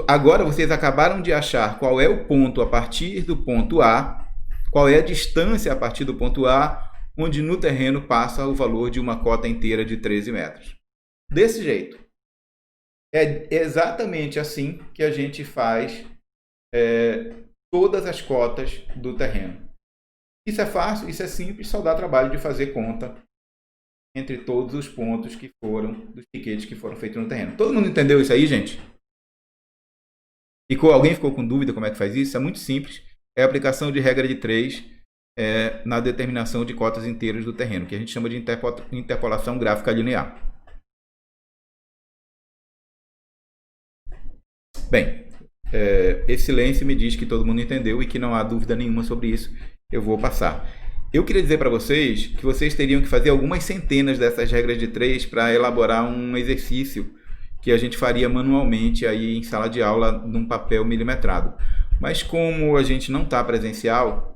Speaker 1: Agora vocês acabaram de achar qual é o ponto a partir do ponto A, qual é a distância a partir do ponto A, onde no terreno passa o valor de uma cota inteira de 13 metros. desse jeito. É exatamente assim que a gente faz todas as cotas do terreno. Isso é fácil, isso é simples, só dá trabalho de fazer conta entre todos os pontos que foram, dos piquetes que foram feitos no terreno. Todo mundo entendeu isso aí, gente? Alguém ficou com dúvida como é que faz isso? É muito simples. É a aplicação de regra de 3 na determinação de cotas inteiras do terreno, que a gente chama de interpolação gráfica linear. Bem, esse silêncio me diz que todo mundo entendeu e que não há dúvida nenhuma sobre isso. Eu vou passar. Eu queria dizer para vocês que vocês teriam que fazer algumas centenas dessas regras de 3 para elaborar um exercício que a gente faria manualmente aí em sala de aula num papel milimetrado. Mas como a gente não está presencial,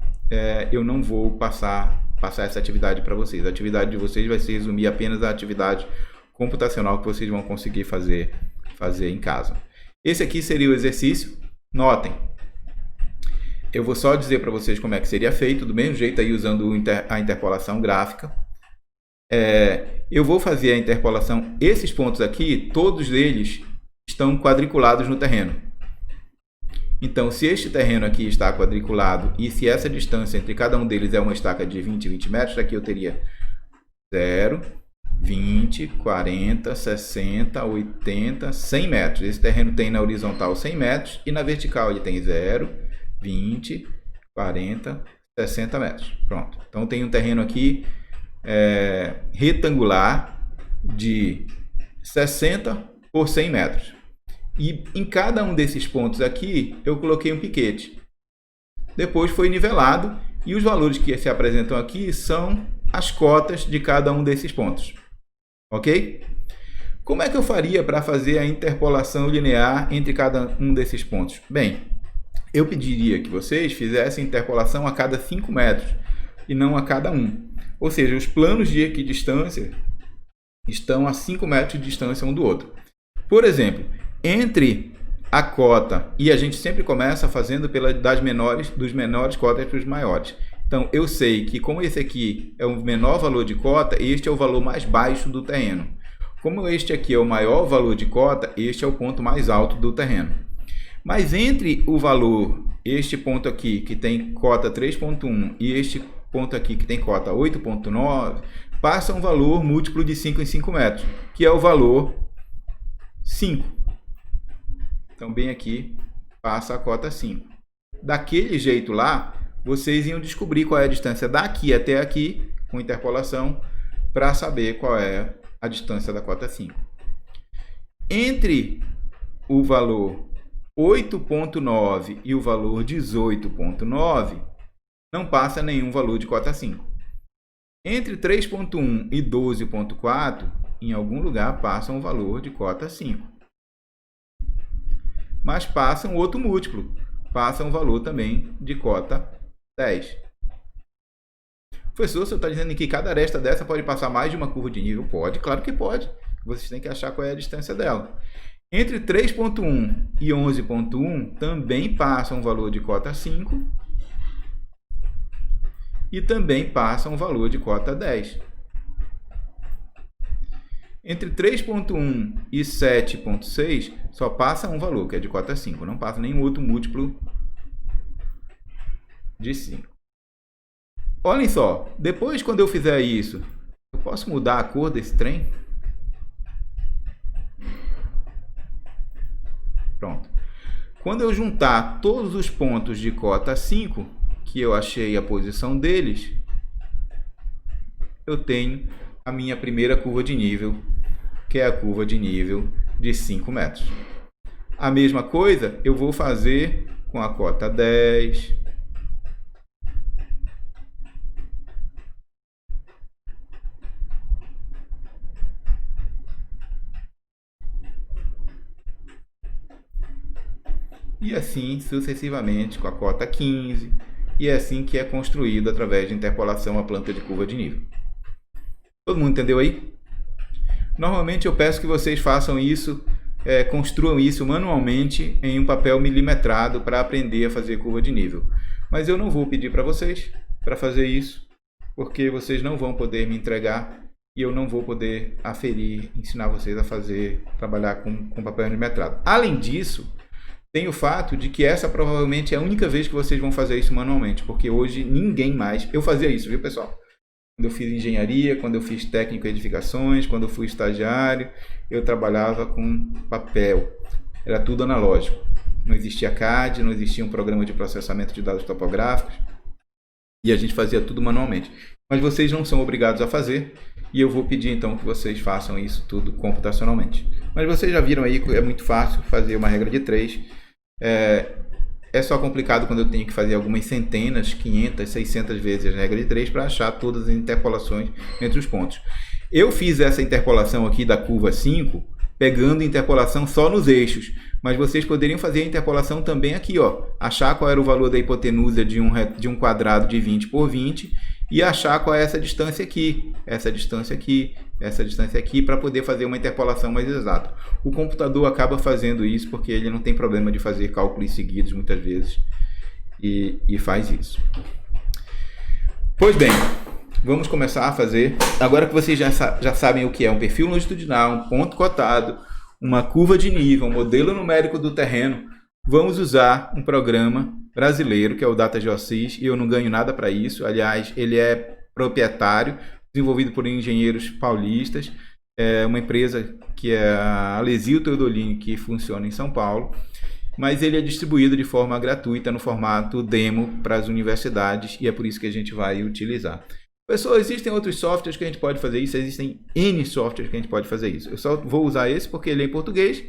Speaker 1: eu não vou passar essa atividade para vocês. A atividade de vocês vai se resumir apenas à atividade computacional que vocês vão conseguir fazer em casa. Esse aqui seria o exercício. Notem. Eu vou só dizer para vocês como é que seria feito, do mesmo jeito aí usando a interpolação gráfica. Eu vou fazer a interpolação. Esses pontos aqui, todos eles estão quadriculados no terreno. Então, se este terreno aqui está quadriculado e se essa distância entre cada um deles é uma estaca de 20 e 20 metros, aqui eu teria 0, 20, 40, 60, 80, 100 metros. Esse terreno tem na horizontal 100 metros e na vertical ele tem 0, 20, 40, 60 metros. Pronto. Então tem um terreno aqui retangular de 60 por 100 metros. E em cada um desses pontos aqui eu coloquei um piquete. Depois foi nivelado e os valores que se apresentam aqui são as cotas de cada um desses pontos. Ok? Como é que eu faria para fazer a interpolação linear entre cada um desses pontos? Bem, eu pediria que vocês fizessem interpolação a cada 5 metros e não a cada 1. Ou seja, os planos de equidistância estão a 5 metros de distância um do outro. Por exemplo, entre a cota, e a gente sempre começa fazendo dos menores cotas para os maiores. Então, eu sei que como esse aqui é o menor valor de cota, este é o valor mais baixo do terreno. Como este aqui é o maior valor de cota, este é o ponto mais alto do terreno. Mas entre o valor, este ponto aqui que tem cota 3.1 e este ponto aqui que tem cota 8.9, passa um valor múltiplo de 5 em 5 metros, que é o valor 5. Então, bem aqui, passa a cota 5. Daquele jeito lá, vocês iam descobrir qual é a distância daqui até aqui, com interpolação, para saber qual é a distância da cota 5. Entre o valor 8.9 e o valor 18.9, não passa nenhum valor de cota 5. Entre 3.1 e 12.4, em algum lugar passa um valor de cota 5. Mas passa um outro múltiplo, passa um valor também de cota 10. Professor, você está dizendo que cada aresta dessa pode passar mais de uma curva de nível? Pode, claro que pode. Vocês têm que achar qual é a distância dela. Entre 3.1 e 11.1 também passa um valor de cota 5 e também passa um valor de cota 10. Entre 3.1 e 7.6 só passa um valor, que é de cota 5. Não passa nenhum outro múltiplo de 5. Olhem só, depois quando eu fizer isso, eu posso mudar a cor desse trem? Pronto. Quando eu juntar todos os pontos de cota 5, que eu achei a posição deles, eu tenho a minha primeira curva de nível, que é a curva de nível de 5 metros. A mesma coisa eu vou fazer com a cota 10, e assim sucessivamente com a cota 15, e é assim que é construído através de interpolação a planta de curva de nível. Todo mundo entendeu aí? Normalmente eu peço que vocês façam isso, construam isso manualmente em um papel milimetrado para aprender a fazer curva de nível. Mas eu não vou pedir para vocês para fazer isso, porque vocês não vão poder me entregar e eu não vou poder aferir, ensinar vocês a trabalhar com papel milimetrado. Além disso, tem o fato de que essa provavelmente é a única vez que vocês vão fazer isso manualmente, porque hoje ninguém mais... Eu fazia isso, viu, pessoal? Quando eu fiz engenharia, quando eu fiz técnico em edificações, quando eu fui estagiário, eu trabalhava com papel. Era tudo analógico. Não existia CAD, não existia um programa de processamento de dados topográficos, e a gente fazia tudo manualmente. Mas vocês não são obrigados a fazer, e eu vou pedir então que vocês façam isso tudo computacionalmente. Mas vocês já viram aí que é muito fácil fazer uma regra de 3. É só complicado quando eu tenho que fazer algumas centenas, 500, 600 vezes a regra de 3 para achar todas as interpolações entre os pontos. Eu fiz essa interpolação aqui da curva 5, pegando interpolação só nos eixos, mas vocês poderiam fazer a interpolação também aqui, ó, achar qual era o valor da hipotenusa de um quadrado de 20 por 20 e achar qual é essa distância aqui, essa distância aqui, para poder fazer uma interpolação mais exata. O computador acaba fazendo isso porque ele não tem problema de fazer cálculos seguidos muitas vezes e faz isso. Pois bem, vamos começar a fazer. Agora que vocês já sabem o que é um perfil longitudinal, um ponto cotado, uma curva de nível, um modelo numérico do terreno, vamos usar um programa brasileiro que é o DataGeoSys, e eu não ganho nada para isso. Aliás, ele é proprietário, desenvolvido por engenheiros paulistas, é uma empresa que é a Alesio Teodolini, que funciona em São Paulo, mas ele é distribuído de forma gratuita no formato demo para as universidades, e é por isso que a gente vai utilizar. Pessoal, existem outros softwares que a gente pode fazer isso, existem N softwares que a gente pode fazer isso. Eu só vou usar esse porque ele é em português,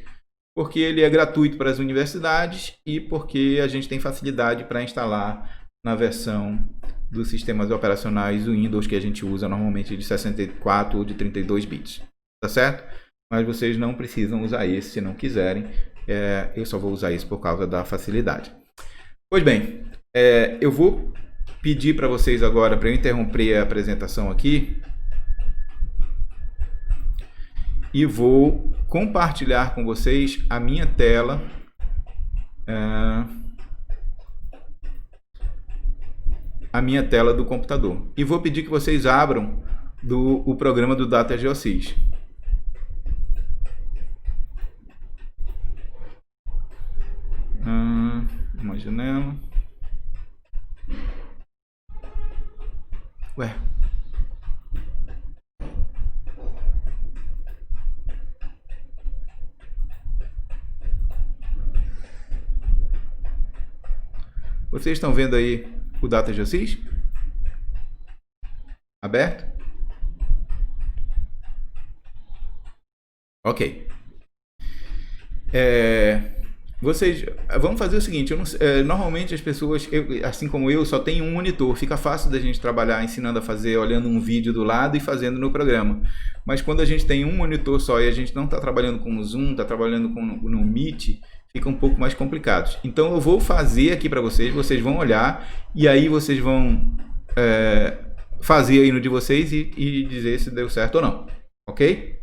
Speaker 1: porque ele é gratuito para as universidades e porque a gente tem facilidade para instalar na versão dos sistemas operacionais do Windows que a gente usa normalmente de 64 ou de 32 bits. Tá certo? Mas vocês não precisam usar esse se não quiserem. Eu só vou usar isso por causa da facilidade. Pois bem, eu vou pedir para vocês agora, para eu interromper a apresentação aqui, e vou compartilhar com vocês a minha tela. A minha tela do computador. E vou pedir que vocês abram o programa do DataGeoSys. Uma janela. Ué. Vocês estão vendo aí o DataGeoSys? Aberto? Ok. Vamos fazer o seguinte, normalmente as pessoas, assim como eu, só tem um monitor, fica fácil da gente trabalhar ensinando a fazer, olhando um vídeo do lado e fazendo no programa. Mas quando a gente tem um monitor só e a gente não está trabalhando com o Zoom, está trabalhando no Meet, fica um pouco mais complicado. Então eu vou fazer aqui para vocês vão olhar e aí vocês vão fazer aí no de vocês e dizer se deu certo ou não, ok?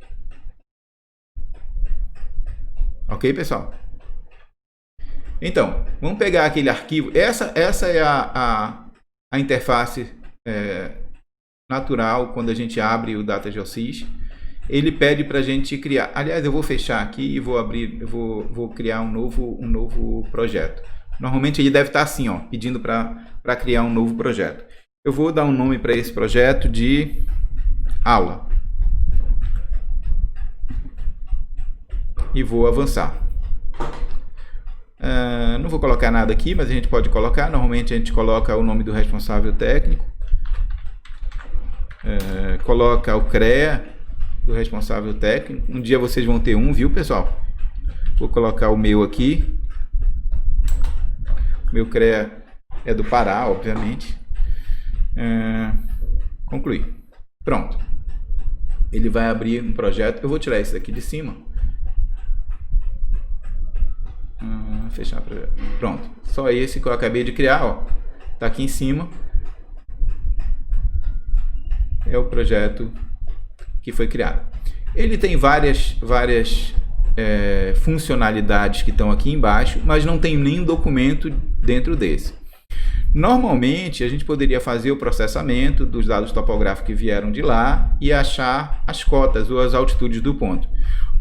Speaker 1: Ok, pessoal? Então, vamos pegar aquele arquivo. Essa é a interface natural quando a gente abre o DataGeoSys. Ele pede para a gente criar. Aliás, eu vou fechar aqui e vou abrir. Vou criar um novo projeto. Normalmente ele deve estar assim, ó, pedindo para criar um novo projeto. Eu vou dar um nome para esse projeto de aula e vou avançar. Não vou colocar nada aqui, mas a gente pode colocar. Normalmente a gente coloca o nome do responsável técnico, coloca o CREA do responsável técnico. Um dia vocês vão ter um, viu, pessoal? Vou colocar o meu aqui. Meu CREA é do Pará, obviamente. Concluir. Pronto. Ele vai abrir um projeto. Eu vou tirar esse daqui de cima. Fechar. Pronto. Só esse que eu acabei de criar, ó. Tá aqui em cima. É o projeto que foi criado. Ele tem várias funcionalidades que estão aqui embaixo, mas não tem nenhum documento dentro desse. Normalmente, a gente poderia fazer o processamento dos dados topográficos que vieram de lá e achar as cotas ou as altitudes do ponto.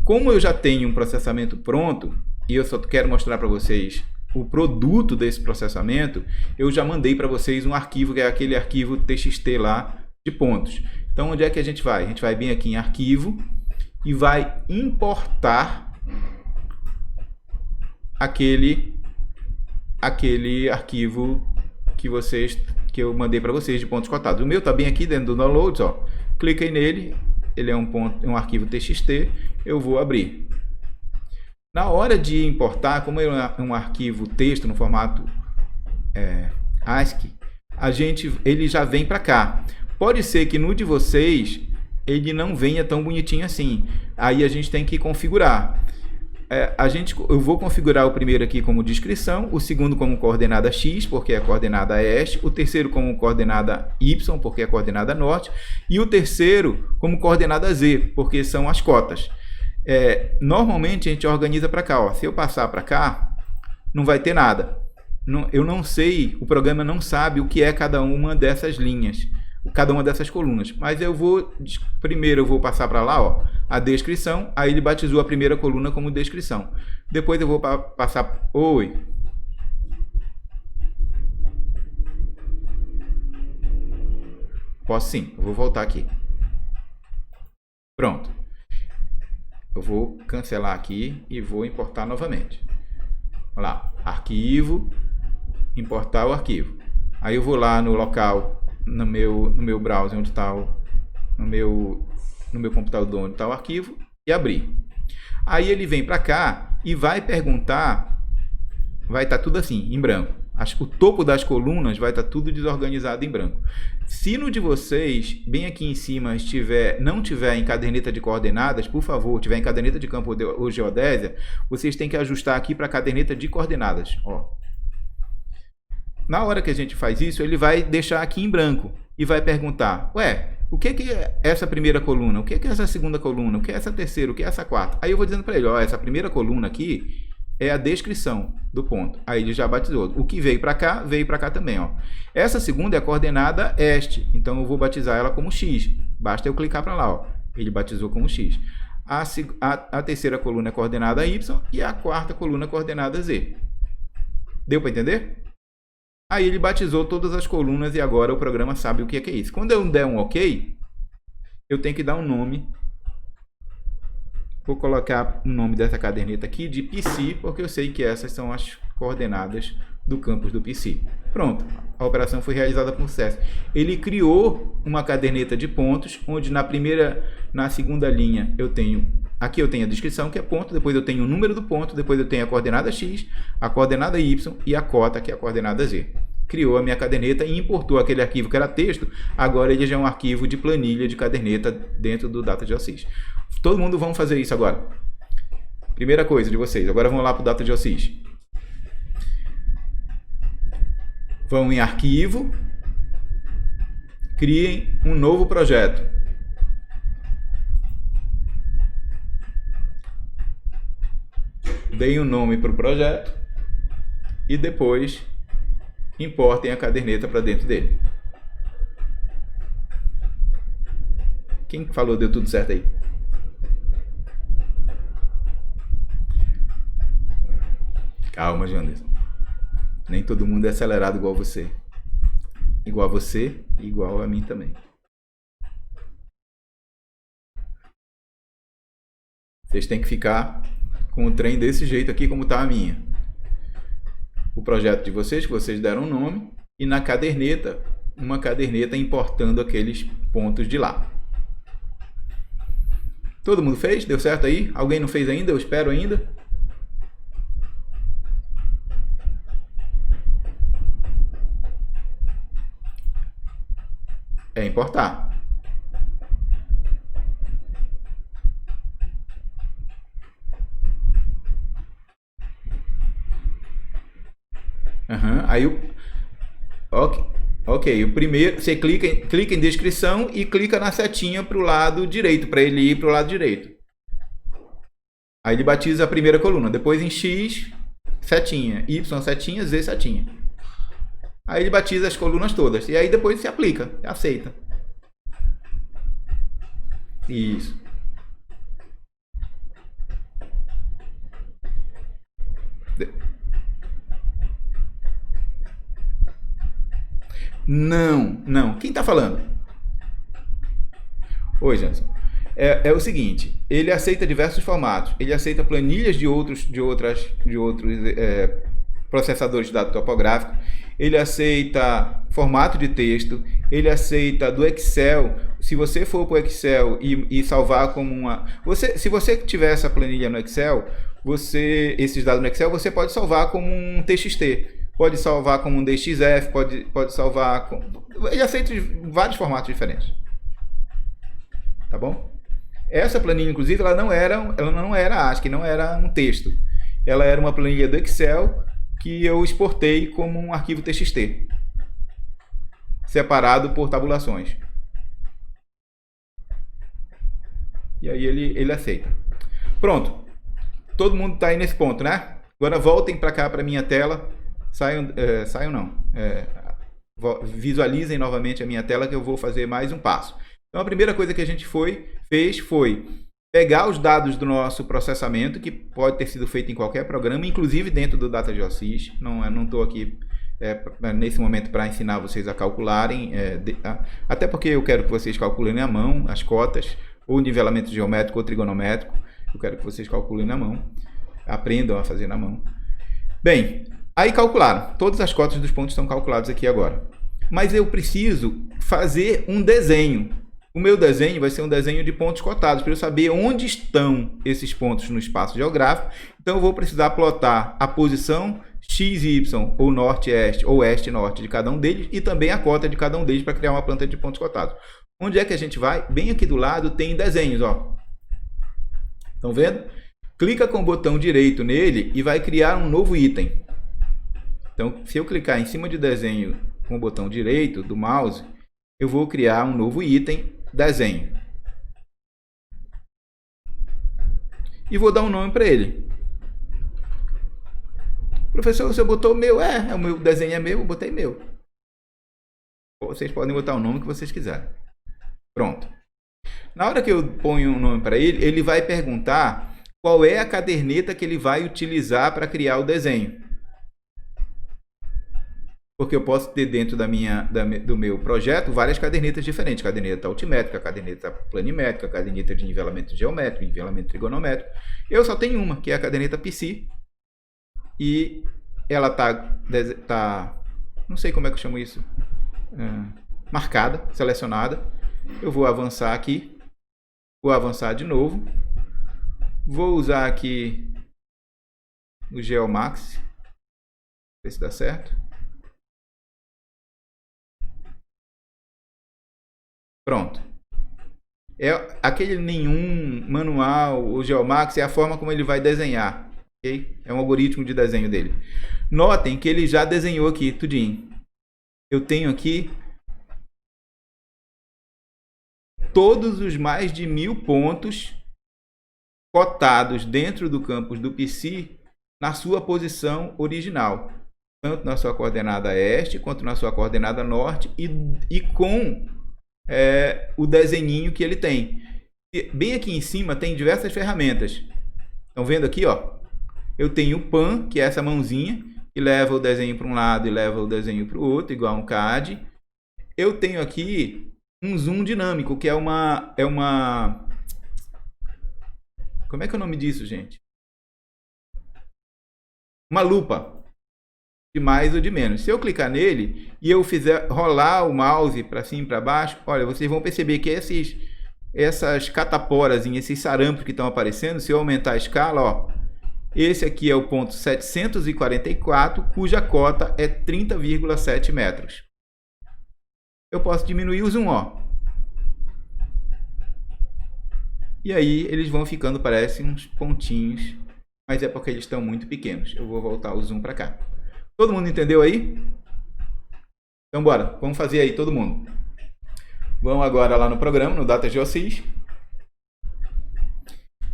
Speaker 1: Como eu já tenho um processamento pronto e eu só quero mostrar para vocês o produto desse processamento, eu já mandei para vocês um arquivo, que é aquele arquivo TXT lá de pontos. Então, onde é que a gente vai? A gente vai bem aqui em arquivo e vai importar aquele arquivo que eu mandei para vocês de pontos cotados. O meu está bem aqui dentro do Downloads, ó. Cliquei nele, ele é um arquivo TXT, eu vou abrir. Na hora de importar, como é um arquivo texto no formato ASCII, ele já vem para cá. Pode ser que no de vocês ele não venha tão bonitinho assim. Aí a gente tem que configurar. Eu vou configurar o primeiro aqui como descrição, o segundo como coordenada X, porque é a coordenada Oeste, o terceiro como coordenada Y, porque é a coordenada Norte, e o terceiro como coordenada Z, porque são as cotas. Normalmente a gente organiza para cá, ó. Se eu passar para cá, não vai ter nada. Eu não sei, o programa não sabe o que é cada uma dessas linhas, cada uma dessas colunas. Mas primeiro eu vou passar para lá, ó, a descrição, aí ele batizou a primeira coluna como descrição. Depois eu vou passar... Oi. Posso sim, eu vou voltar aqui. Pronto. Eu vou cancelar aqui e vou importar novamente. Olha lá, arquivo, importar o arquivo. Aí eu vou lá no local, no meu browser, onde está no meu computador, onde está o arquivo, e abrir. Aí ele vem para cá e vai perguntar, vai estar tudo assim, em branco. O topo das colunas vai estar tudo desorganizado em branco. Se no de vocês, bem aqui em cima, não tiver em caderneta de coordenadas, por favor, tiver em caderneta de campo ou geodésia, vocês têm que ajustar aqui para a caderneta de coordenadas. Ó. Na hora que a gente faz isso, ele vai deixar aqui em branco e vai perguntar, ué, o que é essa primeira coluna? O que é essa segunda coluna? O que é essa terceira? O que é essa quarta? Aí eu vou dizendo para ele, ó, essa primeira coluna aqui é a descrição do ponto. Aí ele já batizou. O que veio para cá também, ó. Essa segunda é a coordenada Este, então eu vou batizar ela como X. Basta eu clicar para lá, ó. Ele batizou como X. A terceira coluna é coordenada Y e a quarta coluna é coordenada Z. Deu para entender? Aí ele batizou todas as colunas e agora o programa sabe o que é isso. Quando eu der um OK, eu tenho que dar um nome. Vou colocar o nome dessa caderneta aqui de PC, porque eu sei que essas são as coordenadas do campus do PC. Pronto, a operação foi realizada com sucesso. Ele criou uma caderneta de pontos, onde na segunda linha aqui eu tenho a descrição, que é ponto, depois eu tenho o número do ponto, depois eu tenho a coordenada X, a coordenada Y e a cota, que é a coordenada Z. Criou a minha caderneta e importou aquele arquivo que era texto, agora ele já é um arquivo de planilha de caderneta dentro do DataGeoSys. Todo mundo vamos fazer isso agora. Primeira coisa de vocês, agora vamos lá para o DataGeoSys. Vão em arquivo, criem um novo projeto. Deem um nome para o projeto e depois importem a caderneta para dentro dele. Quem falou deu tudo certo aí? Calma, Janderson. Nem todo mundo é acelerado igual você. Igual a você e igual a mim também. Vocês têm que ficar com o trem desse jeito aqui como está a minha. O projeto de vocês, que vocês deram um nome, e na caderneta, uma caderneta importando aqueles pontos de lá. Todo mundo fez? Deu certo aí? Alguém não fez ainda? Eu espero ainda. É importar. Aí ok, o primeiro, você clica em descrição e clica na setinha para o lado direito, para ele ir para o lado direito. Aí ele batiza a primeira coluna, depois em X, setinha, Y, setinha, Z, setinha. Aí ele batiza as colunas todas. E aí depois se aplica, aceita. Isso. Não. Quem está falando? Oi, Jansen. É o seguinte, ele aceita diversos formatos. Ele aceita planilhas de outros processadores de dados topográficos. Ele aceita formato de texto. Ele aceita do Excel. Se você for para o Excel e salvar como uma... se você tiver essa planilha no Excel, esses dados no Excel, você pode salvar como um TXT. Pode salvar como um DXF, pode salvar... Ele aceita vários formatos diferentes. Tá bom? Essa planilha, inclusive, ela não era ASCII, não era um texto. Ela era uma planilha do Excel que eu exportei como um arquivo TXT, separado por tabulações. E aí ele aceita. Pronto. Todo mundo está aí nesse ponto, né? Agora voltem para cá, para a minha tela. Saiam não. Visualizem novamente a minha tela que eu vou fazer mais um passo. Então a primeira coisa que a gente fez foi pegar os dados do nosso processamento, que pode ter sido feito em qualquer programa, inclusive dentro do DataGeoSys. Não estou aqui nesse momento para ensinar vocês a calcularem, até porque eu quero que vocês calculem na mão as cotas, ou nivelamento geométrico ou trigonométrico. Eu quero que vocês calculem na mão, aprendam a fazer na mão. Bem, aí calcularam. Todas as cotas dos pontos estão calculadas aqui agora. Mas eu preciso fazer um desenho. O meu desenho vai ser um desenho de pontos cotados, para eu saber onde estão esses pontos no espaço geográfico. Então eu vou precisar plotar a posição x e y, ou norte-este, ou oeste-norte de cada um deles, e também a cota de cada um deles para criar uma planta de pontos cotados. Onde é que a gente vai? Bem aqui do lado tem desenhos, ó. Estão vendo? Clica com o botão direito nele e vai criar um novo item. Então, se eu clicar em cima de desenho com o botão direito do mouse, eu vou criar um novo item, desenho. E vou dar um nome para ele. Professor, você botou meu? O meu desenho é meu, eu botei meu. Vocês podem botar o nome que vocês quiserem. Pronto. Na hora que eu ponho um nome para ele, ele vai perguntar qual é a caderneta que ele vai utilizar para criar o desenho. Porque eu posso ter dentro do meu projeto várias cadernetas diferentes. Caderneta altimétrica, caderneta planimétrica, caderneta de nivelamento geométrico, nivelamento trigonométrico. Eu só tenho uma, que é a caderneta PC. E ela tá não sei como é que eu chamo isso, marcada, selecionada. Eu vou avançar aqui. Vou avançar de novo. Vou usar aqui o GeoMax. Ver se dá certo. Pronto. Aquele nenhum manual, o GeoMax, é a forma como ele vai desenhar. Okay? É um algoritmo de desenho dele. Notem que ele já desenhou aqui tudinho. Eu tenho aqui todos os mais de 1000 pontos cotados dentro do campus do PC na sua posição original. Tanto na sua coordenada este, quanto na sua coordenada norte e com o desenhinho que ele tem. Bem aqui em cima tem diversas ferramentas. Estão vendo aqui, ó? Eu tenho o PAN, que é essa mãozinha, que leva o desenho para um lado e leva o desenho para o outro, igual um CAD. Eu tenho aqui um zoom dinâmico, que é uma... Como é que é o nome disso, gente? Uma lupa. De mais ou de menos. Se eu clicar nele e eu fizer rolar o mouse para cima e para baixo, olha, vocês vão perceber que essas cataporas, esses sarampos que estão aparecendo, se eu aumentar a escala, ó, esse aqui é o ponto 744, cuja cota é 30,7 metros. Eu posso diminuir o zoom, ó. E aí eles vão ficando, parece uns pontinhos, mas é porque eles estão muito pequenos. Eu vou voltar o zoom para cá. Todo mundo entendeu aí? Então bora, vamos fazer aí todo mundo. Vão agora lá no programa, no DataGeoSys.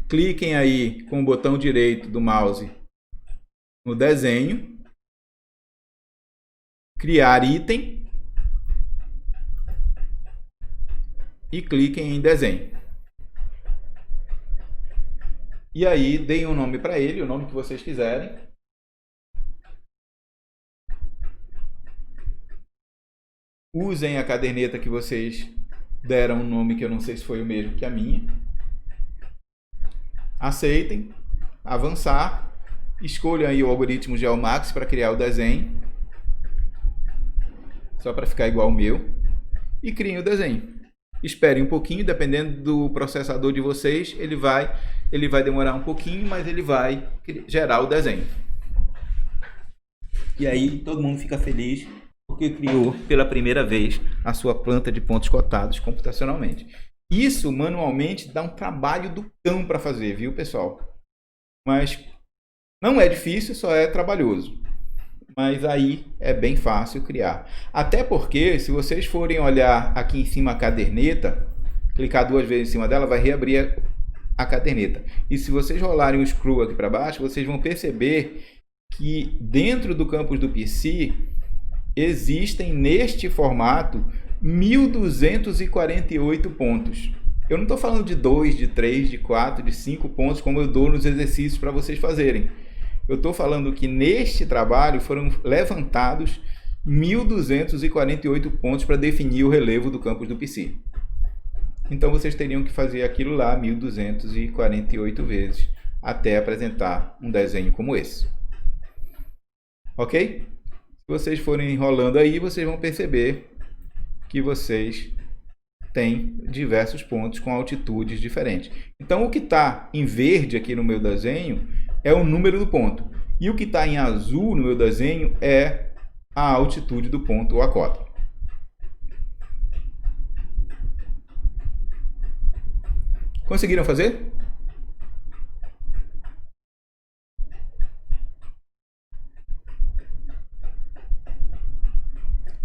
Speaker 1: Cliquem aí com o botão direito do mouse no desenho. criar item e cliquem em desenho. E aí deem um nome para ele, o nome que vocês quiserem. Usem a caderneta que vocês deram um nome que eu não sei se foi o mesmo que a minha. Aceitem, avançar, escolham aí o algoritmo GeoMax para criar o desenho, só para ficar igual ao meu, e criem o desenho. Esperem um pouquinho, dependendo do processador de vocês, ele vai demorar um pouquinho, mas ele vai gerar o desenho. E aí todo mundo fica feliz porque criou pela primeira vez a sua planta de pontos cotados computacionalmente. Isso manualmente dá um trabalho do cão para fazer, viu, pessoal? Mas não é difícil, só é trabalhoso. Mas aí é bem fácil criar. Até porque, se vocês forem olhar aqui em cima a caderneta, clicar 2 vezes em cima dela, vai reabrir a caderneta. E se vocês rolarem o scroll aqui para baixo, vocês vão perceber que dentro do campus do PC existem neste formato 1.248 pontos. Eu não estou falando de 2, de 3, de 4, de 5 pontos como eu dou nos exercícios para vocês fazerem. Eu estou falando que neste trabalho foram levantados 1.248 pontos para definir o relevo do campus do PC. Então vocês teriam que fazer aquilo lá 1.248 vezes até apresentar um desenho como esse. Ok? Se vocês forem enrolando aí, vocês vão perceber que vocês têm diversos pontos com altitudes diferentes. Então o que está em verde aqui no meu desenho é o número do ponto. E o que está em azul no meu desenho é a altitude do ponto ou a cota. Conseguiram fazer?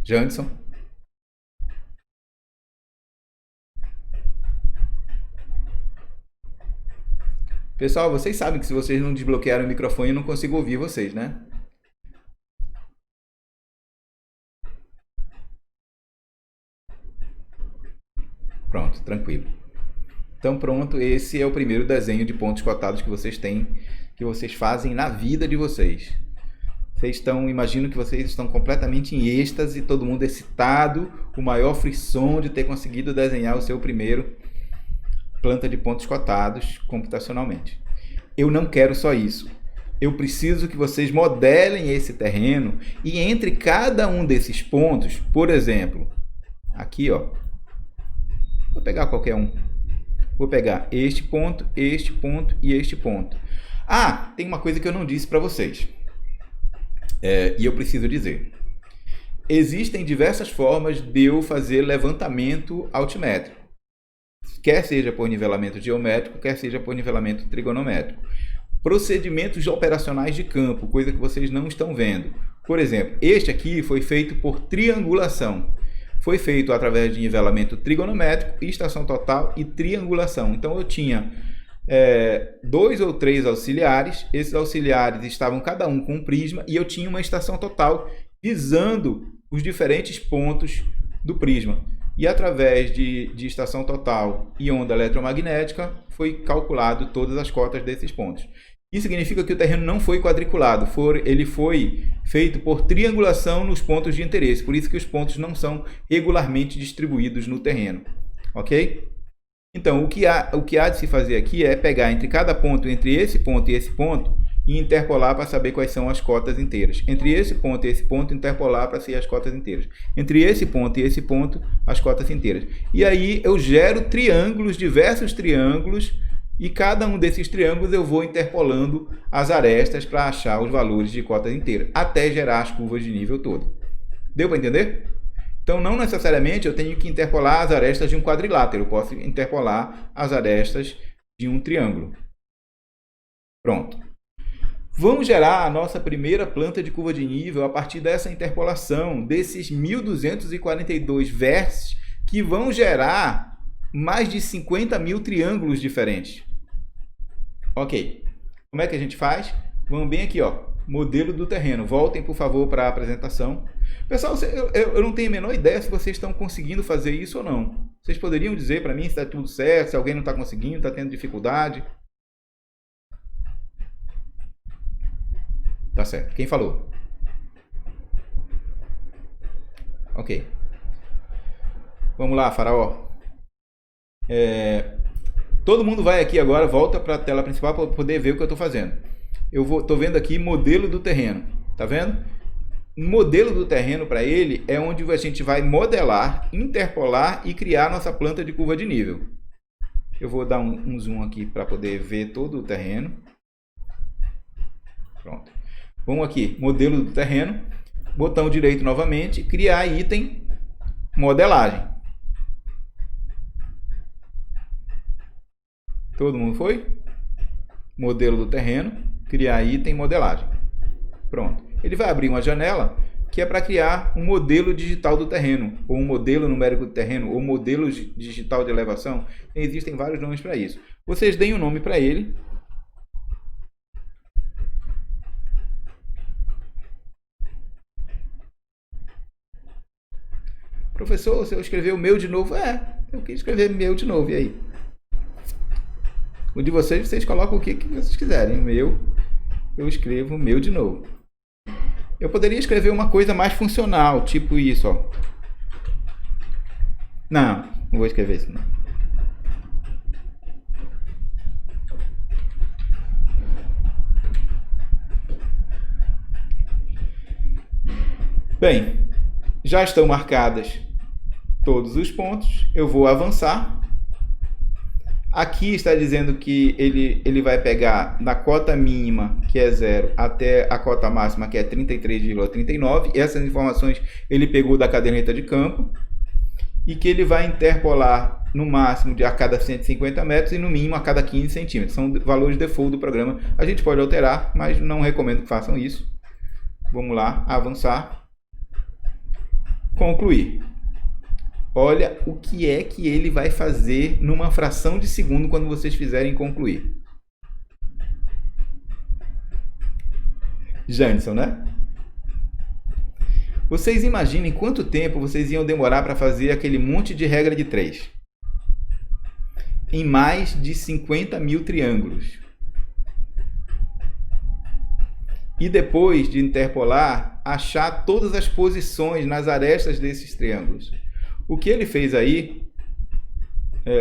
Speaker 1: Janderson? Pessoal, vocês sabem que se vocês não desbloquearem o microfone, eu não consigo ouvir vocês, né? Pronto, tranquilo. Então pronto, esse é o primeiro desenho de pontos cotados que vocês têm, que vocês fazem na vida de vocês. Imagino que vocês estão completamente em êxtase, todo mundo excitado, o maior frisson de ter conseguido desenhar o seu primeiro planta de pontos cotados computacionalmente. Eu não quero só isso. Eu preciso que vocês modelem esse terreno e entre cada um desses pontos, por exemplo, aqui, ó, vou pegar qualquer um. Vou pegar este ponto e este ponto. Ah, tem uma coisa que eu não disse para vocês. E eu preciso dizer. Existem diversas formas de eu fazer levantamento altimétrico. Quer seja por nivelamento geométrico, quer seja por nivelamento trigonométrico. Procedimentos operacionais de campo, coisa que vocês não estão vendo. Por exemplo, este aqui foi feito por triangulação. Foi feito através de nivelamento trigonométrico, estação total e triangulação. Então eu tinha 2 ou 3 auxiliares, esses auxiliares estavam cada um com um prisma e eu tinha uma estação total visando os diferentes pontos do prisma. E através de estação total e onda eletromagnética foi calculado todas as cotas desses pontos. Isso significa que o terreno não foi quadriculado, ele foi feito por triangulação nos pontos de interesse, por isso que os pontos não são regularmente distribuídos no terreno, ok? Então, o que há de se fazer aqui é pegar entre cada ponto, entre esse ponto e esse ponto, e interpolar para saber quais são as cotas inteiras. Entre esse ponto e esse ponto, interpolar para ser as cotas inteiras. Entre esse ponto e esse ponto, as cotas inteiras. E aí eu gero triângulos, diversos triângulos, e cada um desses triângulos eu vou interpolando as arestas para achar os valores de cotas inteiras, até gerar as curvas de nível todo. Deu para entender? Então, não necessariamente eu tenho que interpolar as arestas de um quadrilátero, eu posso interpolar as arestas de um triângulo. Pronto. Vamos gerar a nossa primeira planta de curva de nível a partir dessa interpolação, desses 1.242 vértices que vão gerar mais de 50 mil triângulos diferentes. Ok. Como é que a gente faz? Vamos bem aqui, ó. modelo do terreno. Voltem, por favor, para a apresentação. Pessoal, eu não tenho a menor ideia se vocês estão conseguindo fazer isso ou não. Vocês poderiam dizer para mim se está tudo certo, se alguém não está conseguindo, está tendo dificuldade? Tá certo. Quem falou? Ok. Vamos lá, Faraó. Todo mundo vai aqui agora, volta para a tela principal para poder ver o que eu estou fazendo. Estou vendo aqui modelo do terreno. Tá vendo? Modelo do terreno para ele é onde a gente vai modelar, interpolar e criar nossa planta de curva de nível. Eu vou dar um zoom aqui para poder ver todo o terreno. Pronto. Vamos aqui, modelo do terreno, botão direito novamente, criar item, modelagem. Todo mundo foi? Modelo do terreno, criar item, modelagem. Pronto. Ele vai abrir uma janela que é para criar um modelo digital do terreno, ou um modelo numérico do terreno, ou modelo digital de elevação. Existem vários nomes para isso. Vocês deem um nome para ele. Professor, você escreveu meu de novo? Eu quis escrever meu de novo, e aí? O de vocês colocam o que vocês quiserem. O meu, eu escrevo meu de novo. Eu poderia escrever uma coisa mais funcional, tipo isso, ó. Não vou escrever isso, não. Bem, já estão marcadas todos os pontos. Eu vou avançar. Aqui está dizendo que ele vai pegar na cota mínima, que é 0, até a cota máxima, que é 33,39. Essas informações ele pegou da caderneta de campo. E que ele vai interpolar no máximo a cada 150 metros e no mínimo a cada 15 centímetros. São valores default do programa. A gente pode alterar, mas não recomendo que façam isso. Vamos lá, avançar. Concluir. Olha o que é que ele vai fazer numa fração de segundo quando vocês fizerem concluir. Janison, né? Vocês imaginem quanto tempo vocês iam demorar para fazer aquele monte de regra de 3. Em mais de 50 mil triângulos. E depois de interpolar, achar todas as posições nas arestas desses triângulos. O que ele fez aí,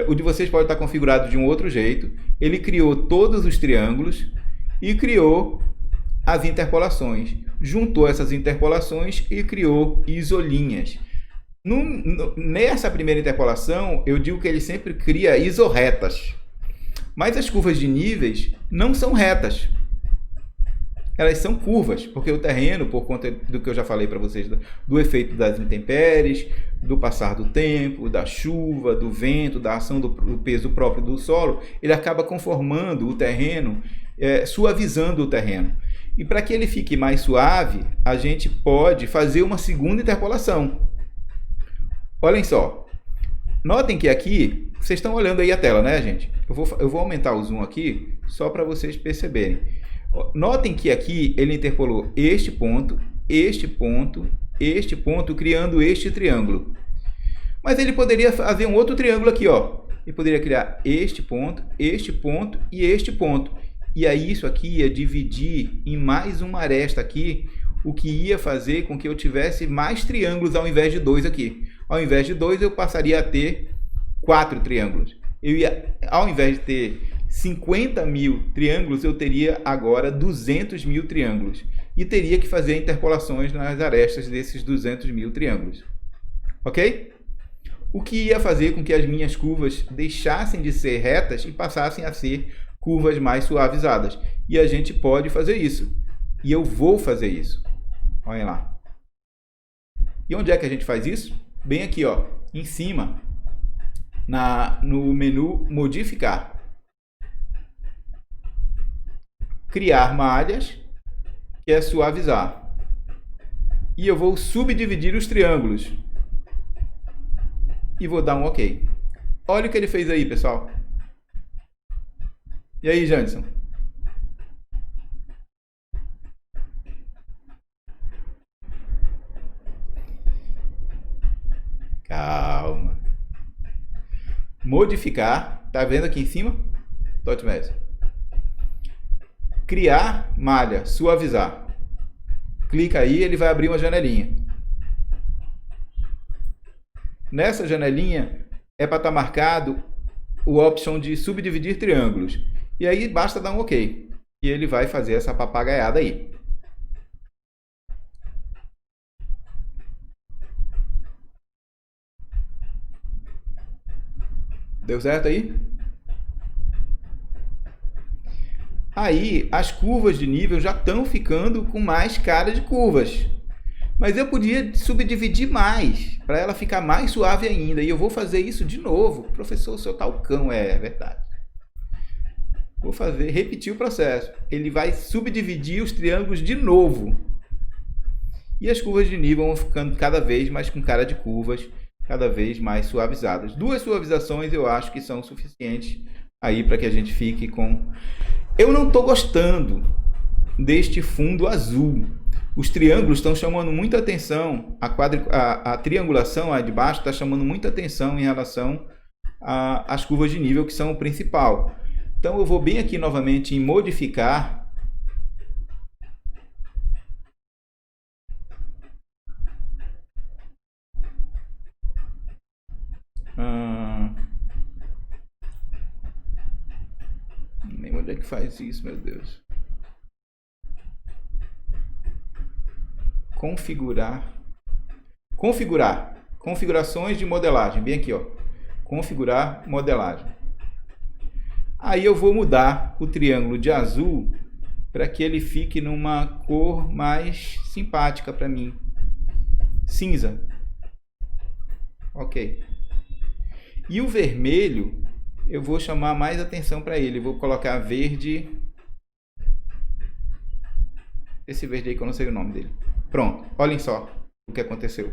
Speaker 1: o de vocês pode estar configurado de um outro jeito. Ele criou todos os triângulos e criou as interpolações. Juntou essas interpolações e criou isolinhas. Nessa primeira interpolação, eu digo que ele sempre cria isorretas. Mas as curvas de níveis não são retas. Elas são curvas, porque o terreno, por conta do que eu já falei para vocês, do efeito das intempéries, do passar do tempo, da chuva, do vento, da ação do peso próprio do solo, ele acaba conformando o terreno, suavizando o terreno. E para que ele fique mais suave, a gente pode fazer uma segunda interpolação. Olhem só. Notem que aqui, vocês estão olhando aí a tela, né, gente? Eu vou aumentar o zoom aqui, só para vocês perceberem. Notem que aqui ele interpolou este ponto, criando este triângulo. Mas ele poderia fazer um outro triângulo aqui, ó. Ele poderia criar este ponto e este ponto. E aí isso aqui ia dividir em mais uma aresta aqui, o que ia fazer com que eu tivesse mais triângulos ao invés de 2 aqui. Ao invés de 2, eu passaria a ter 4 triângulos. Ao invés de ter 50 mil triângulos, eu teria agora 200 mil triângulos. E teria que fazer interpolações nas arestas desses 200 mil triângulos. Ok? O que ia fazer com que as minhas curvas deixassem de ser retas e passassem a ser curvas mais suavizadas. E a gente pode fazer isso. E eu vou fazer isso. Olhem lá. E onde é que a gente faz isso? Bem aqui, ó, em cima, no menu Modificar. Criar malhas, que é suavizar. E eu vou subdividir os triângulos. E vou dar um OK. Olha o que ele fez aí, pessoal. E aí, Janison? modificar, tá vendo aqui em cima? Dot Mesh. Criar malha, suavizar. Clica aí, ele vai abrir uma janelinha. Nessa janelinha é para estar marcado o option de subdividir triângulos. E aí basta dar um OK. E ele vai fazer essa papagaiada aí. Deu certo aí? Aí as curvas de nível já estão ficando com mais cara de curvas. Mas eu podia subdividir mais, para ela ficar mais suave ainda. E eu vou fazer isso de novo. Professor, o seu tá o cão, é verdade. Vou repetir o processo. Ele vai subdividir os triângulos de novo. E as curvas de nível vão ficando cada vez mais com cara de curvas, cada vez mais suavizadas. 2 suavizações eu acho que são suficientes aí para que a gente fique com... Eu não estou gostando deste fundo azul. Os triângulos estão chamando muita atenção, a triangulação aí de baixo está chamando muita atenção em relação às curvas de nível, que são o principal. Então eu vou bem aqui novamente em modificar. Nem onde é que faz isso, meu Deus. Configurar. Configurações de modelagem. Bem aqui, ó. Configurar modelagem. Aí eu vou mudar o triângulo de azul para que ele fique numa cor mais simpática para mim. Cinza. Ok. E o vermelho, eu vou chamar mais atenção para ele. Vou colocar verde. Esse verde aí que eu não sei o nome dele. Pronto, olhem só o que aconteceu.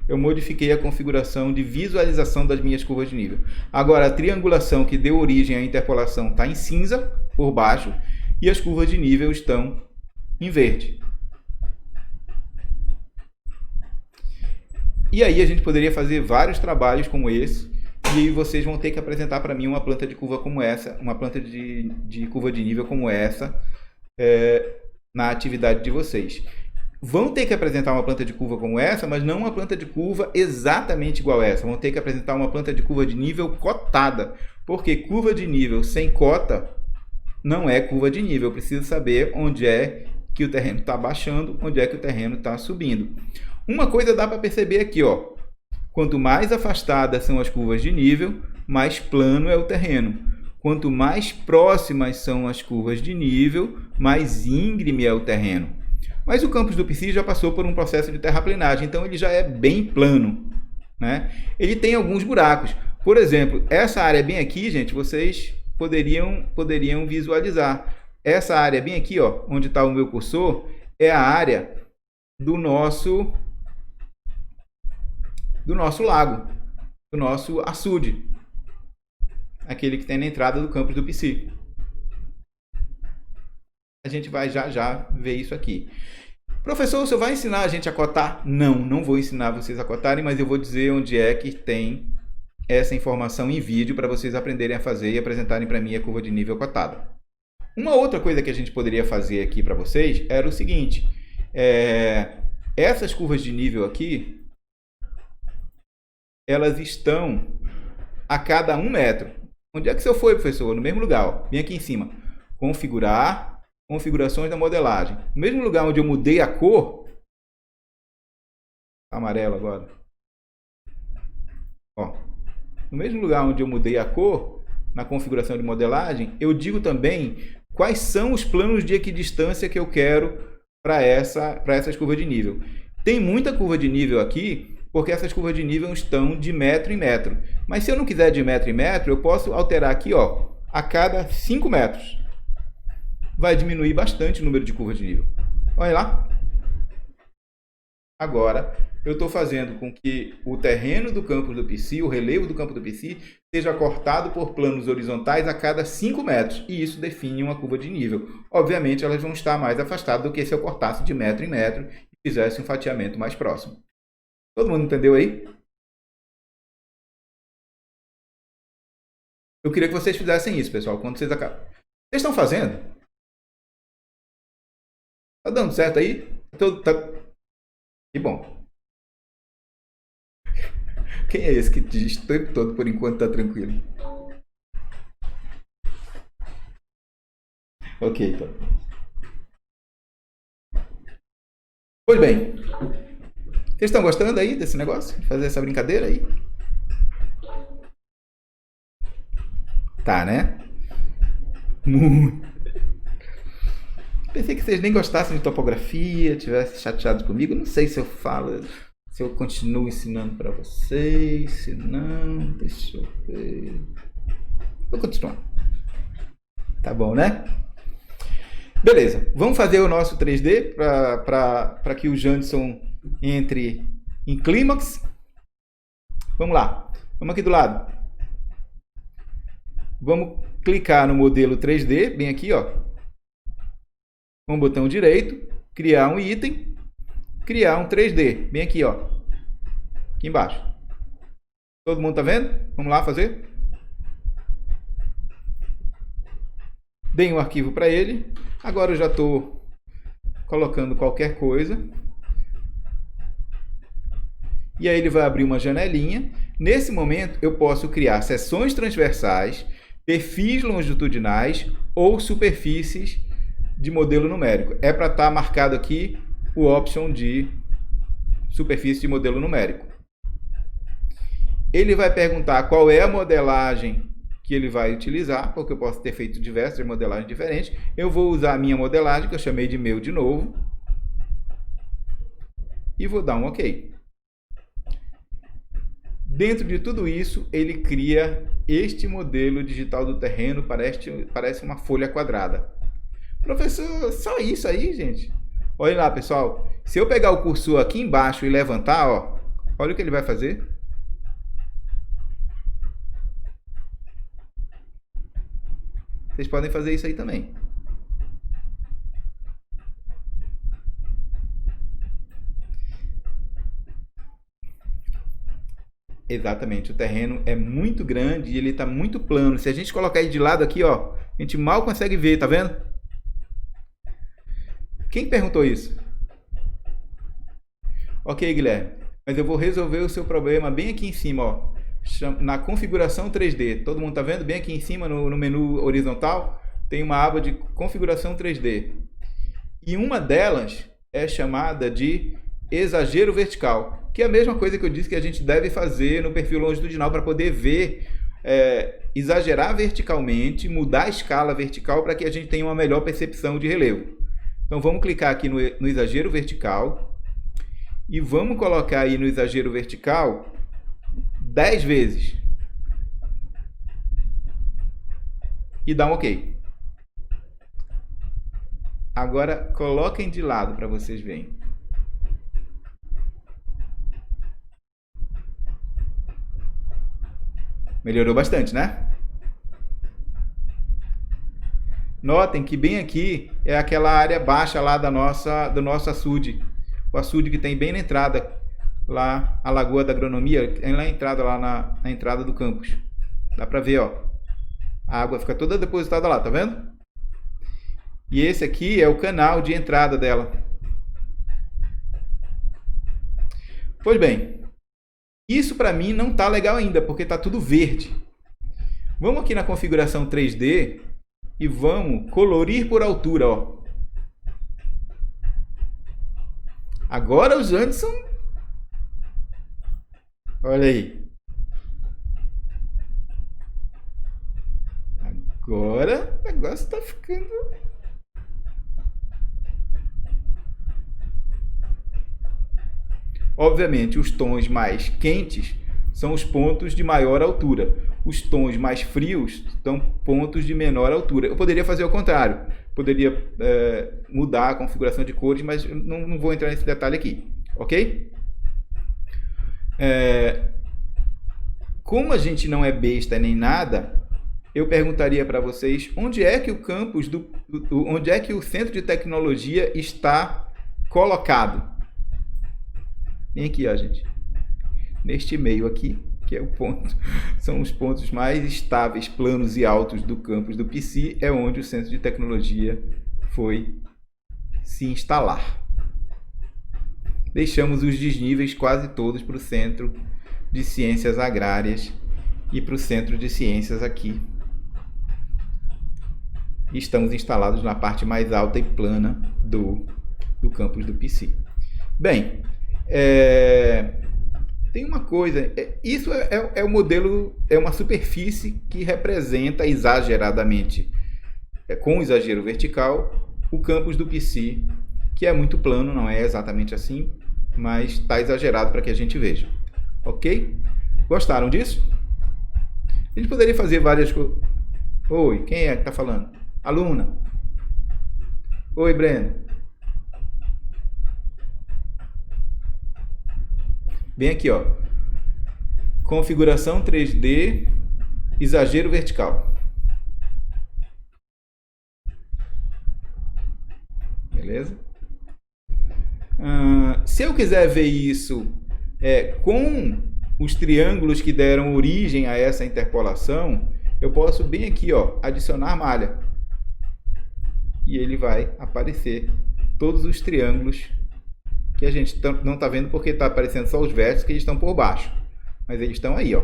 Speaker 1: Eu modifiquei a configuração de visualização das minhas curvas de nível. Agora, a triangulação que deu origem à interpolação está em cinza, por baixo, e as curvas de nível estão em verde. E aí a gente poderia fazer vários trabalhos como esse, e aí vocês vão ter que apresentar para mim uma planta de curva como essa, uma planta de curva de nível como essa, na atividade de vocês. Vão ter que apresentar uma planta de curva como essa, mas não uma planta de curva exatamente igual a essa. Vão ter que apresentar uma planta de curva de nível cotada, porque curva de nível sem cota não é curva de nível. Eu preciso saber onde é que o terreno está baixando, onde é que o terreno está subindo. Uma coisa dá para perceber aqui, ó. Quanto mais afastadas são as curvas de nível, mais plano é o terreno. Quanto mais próximas são as curvas de nível, mais íngreme é o terreno. Mas o campus do PC já passou por um processo de terraplenagem, então ele já é bem plano, né? Ele tem alguns buracos. Por exemplo, essa área bem aqui, gente, vocês poderiam visualizar. Essa área bem aqui, ó, onde está o meu cursor, é a área do nosso lago, do nosso açude, aquele que tem na entrada do campus do PC. A gente vai já ver isso aqui. Professor, você vai ensinar a gente a cotar? Não vou ensinar vocês a cotarem, mas eu vou dizer onde é que tem essa informação em vídeo para vocês aprenderem a fazer e apresentarem para mim a curva de nível cotada. Uma outra coisa que a gente poderia fazer aqui para vocês era o seguinte. Essas curvas de nível aqui, elas estão a cada 1 metro. Onde é que você foi, professor? No mesmo lugar, ó. Vem aqui em cima. Configurar. Configurações da modelagem. No mesmo lugar onde eu mudei a cor, amarelo agora. Ó, no mesmo lugar onde eu mudei a cor, na configuração de modelagem, eu digo também quais são os planos de equidistância que eu quero para essas curvas de nível. Tem muita curva de nível aqui, porque essas curvas de nível estão de metro em metro. Mas se eu não quiser de metro em metro, eu posso alterar aqui, ó, a cada 5 metros. Vai diminuir bastante o número de curvas de nível. Olha lá. Agora, eu estou fazendo com que o terreno do campus do PC, o relevo do campus do PC, seja cortado por planos horizontais a cada 5 metros. E isso define uma curva de nível. Obviamente, elas vão estar mais afastadas do que se eu cortasse de metro em metro e fizesse um fatiamento mais próximo. Todo mundo entendeu aí? Eu queria que vocês fizessem isso, pessoal. Quando vocês acabam. Vocês estão fazendo? Tá dando certo aí? Que bom. Quem é esse que diz o tempo todo por enquanto tá tranquilo? Ok, então. Pois bem. Vocês estão gostando aí desse negócio? De fazer essa brincadeira aí? Tá, né? Muito. Pensei que vocês nem gostassem de topografia, tivessem chateados comigo. Não sei se eu falo, se eu continuo ensinando para vocês, se não, deixa eu ver. Vou continuar. Tá bom, né? Beleza, vamos fazer o nosso 3D para que o Janderson entre em clímax. Vamos lá, vamos aqui do lado. Vamos clicar no modelo 3D, bem aqui, ó. Com o botão direito, criar um item, criar um 3D, bem aqui, ó. Aqui embaixo. Todo mundo tá vendo? Vamos lá fazer? Dei um arquivo para ele. Agora eu já estou colocando qualquer coisa. E aí ele vai abrir uma janelinha. Nesse momento eu posso criar seções transversais, perfis longitudinais ou superfícies de modelo numérico. É para estar marcado aqui o option de superfície de modelo numérico. Ele vai perguntar qual é a modelagem que ele vai utilizar, porque eu posso ter feito diversas modelagens diferentes. Eu vou usar a minha modelagem, que eu chamei de meu de novo, e vou dar um OK. Dentro de tudo isso, ele cria este modelo digital do terreno, parece uma folha quadrada. Professor, só isso aí, gente? Olha lá, pessoal. Se eu pegar o cursor aqui embaixo e levantar, ó, olha o que ele vai fazer. Vocês podem fazer isso aí também. Exatamente, o terreno é muito grande e ele está muito plano. Se a gente colocar ele de lado aqui, ó, a gente mal consegue ver, tá vendo? Quem perguntou isso? Ok, Guilherme, mas eu vou resolver o seu problema bem aqui em cima, ó. Na configuração 3D, todo mundo tá vendo? Bem aqui em cima no menu horizontal tem uma aba de configuração 3D e uma delas é chamada de exagero vertical, que é a mesma coisa que eu disse que a gente deve fazer no perfil longitudinal para poder ver, exagerar verticalmente, mudar a escala vertical para que a gente tenha uma melhor percepção de relevo. Então vamos clicar aqui no exagero vertical e vamos colocar aí no exagero vertical 10 vezes. E dá um OK. Agora coloquem de lado para vocês verem. Melhorou bastante, né? Notem que bem aqui é aquela área baixa lá do nosso açude. O açude que tem bem na entrada. Lá, a Lagoa da Agronomia, é na entrada, lá na entrada do campus. Dá pra ver, ó. A água fica toda depositada lá, tá vendo? E esse aqui é o canal de entrada dela. Pois bem, isso pra mim não tá legal ainda, porque tá tudo verde. Vamos aqui na configuração 3D e vamos colorir por altura, ó. Agora os Janderson... Olha aí. Agora o negócio está ficando... Obviamente, os tons mais quentes são os pontos de maior altura. Os tons mais frios são pontos de menor altura. Eu poderia fazer o contrário. Poderia mudar a configuração de cores, mas não vou entrar nesse detalhe aqui. Ok? Como a gente não é besta nem nada, eu perguntaria para vocês onde é que o campus onde é que o centro de tecnologia está colocado. Vem aqui, ó, gente. Neste meio aqui. que é o ponto, são os pontos mais estáveis, planos e altos do campus do PC, é onde o Centro de Tecnologia foi se instalar. Deixamos os desníveis quase todos para o Centro de Ciências Agrárias e para o Centro de Ciências aqui. Estamos instalados na parte mais alta e plana do campus do PC. Bem, tem uma coisa, isso é o modelo, é uma superfície que representa exageradamente, com exagero vertical, o campus do PC, que é muito plano, não é exatamente assim, mas está exagerado para que a gente veja. Ok? Gostaram disso? A gente poderia fazer várias coisas. Oi, quem é que está falando? Aluna. Oi, Breno. Bem aqui, ó. Configuração 3D, exagero vertical. Beleza? Se eu quiser ver isso com os triângulos que deram origem a essa interpolação, eu posso bem aqui, ó, adicionar malha. E ele vai aparecer todos os triângulos que a gente não está vendo porque está aparecendo só os vértices que eles estão por baixo. Mas eles estão aí, ó.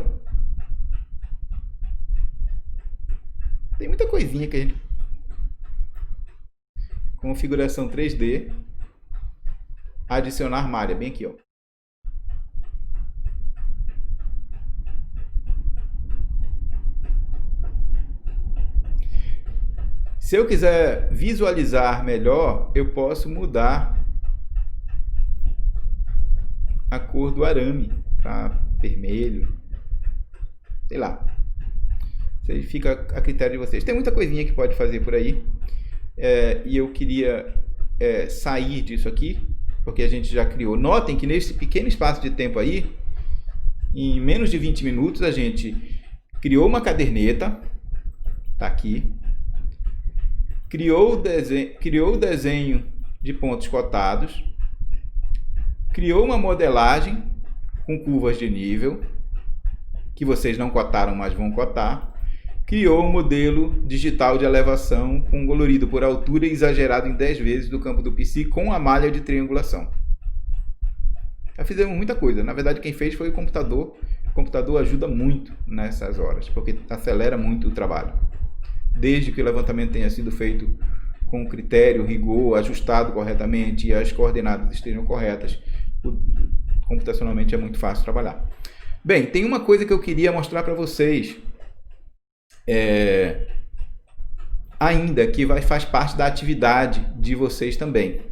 Speaker 1: Tem muita coisinha que a gente... Configuração 3D. Adicionar malha, bem aqui, ó. Se eu quiser visualizar melhor, eu posso mudar a cor do arame para vermelho, sei lá. Isso fica a critério de vocês. Tem muita coisinha que pode fazer por aí. E eu queria sair disso aqui, porque a gente já criou. Notem que nesse pequeno espaço de tempo aí, em menos de 20 minutos, a gente criou uma caderneta, tá aqui. Criou o desenho de pontos cotados, criou uma modelagem com curvas de nível, que vocês não cotaram, mas vão cotar, criou um modelo digital de elevação com colorido por altura exagerado em 10 vezes do campo do PC com a malha de triangulação. Já fizemos muita coisa. Na verdade, quem fez foi o computador. O computador ajuda muito nessas horas, porque acelera muito o trabalho. Desde que o levantamento tenha sido feito com critério, rigor, ajustado corretamente e as coordenadas estejam corretas, computacionalmente é muito fácil trabalhar. Bem, tem uma coisa que eu queria mostrar para vocês ainda, que faz parte da atividade de vocês também.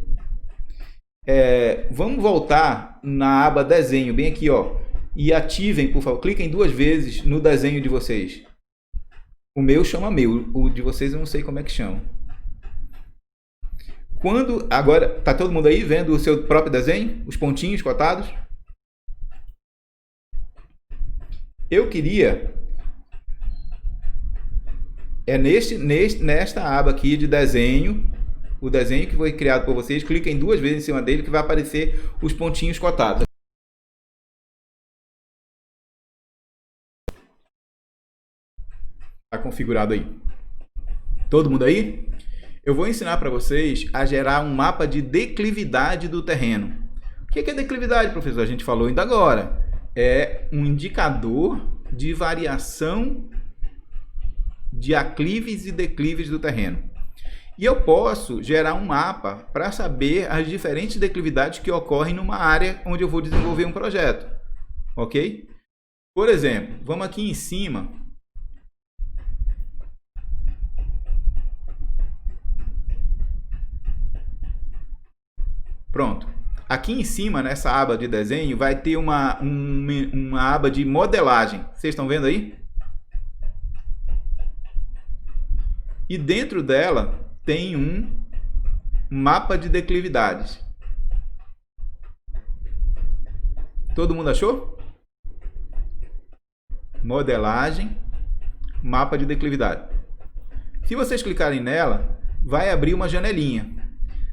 Speaker 1: Vamos voltar na aba desenho, bem aqui, ó, e ativem, por favor, cliquem 2 vezes no desenho de vocês. O meu chama meu, o de vocês eu não sei como é que chama. Agora, tá todo mundo aí vendo o seu próprio desenho? Os pontinhos cotados? Eu queria... nesta aba aqui de desenho, o desenho que foi criado por vocês, cliquem 2 vezes em cima dele que vai aparecer os pontinhos cotados. Está configurado aí. Todo mundo aí? Eu vou ensinar para vocês a gerar um mapa de declividade do terreno. O que é declividade, professor? A gente falou ainda agora. É um indicador de variação de aclives e declives do terreno. E eu posso gerar um mapa para saber as diferentes declividades que ocorrem numa área onde eu vou desenvolver um projeto. Ok? Por exemplo, vamos aqui em cima. Pronto. Aqui em cima, nessa aba de desenho, vai ter uma aba de modelagem. Vocês estão vendo aí? E dentro dela tem um mapa de declividades. Todo mundo achou? Modelagem, mapa de declividade. Se vocês clicarem nela, vai abrir uma janelinha.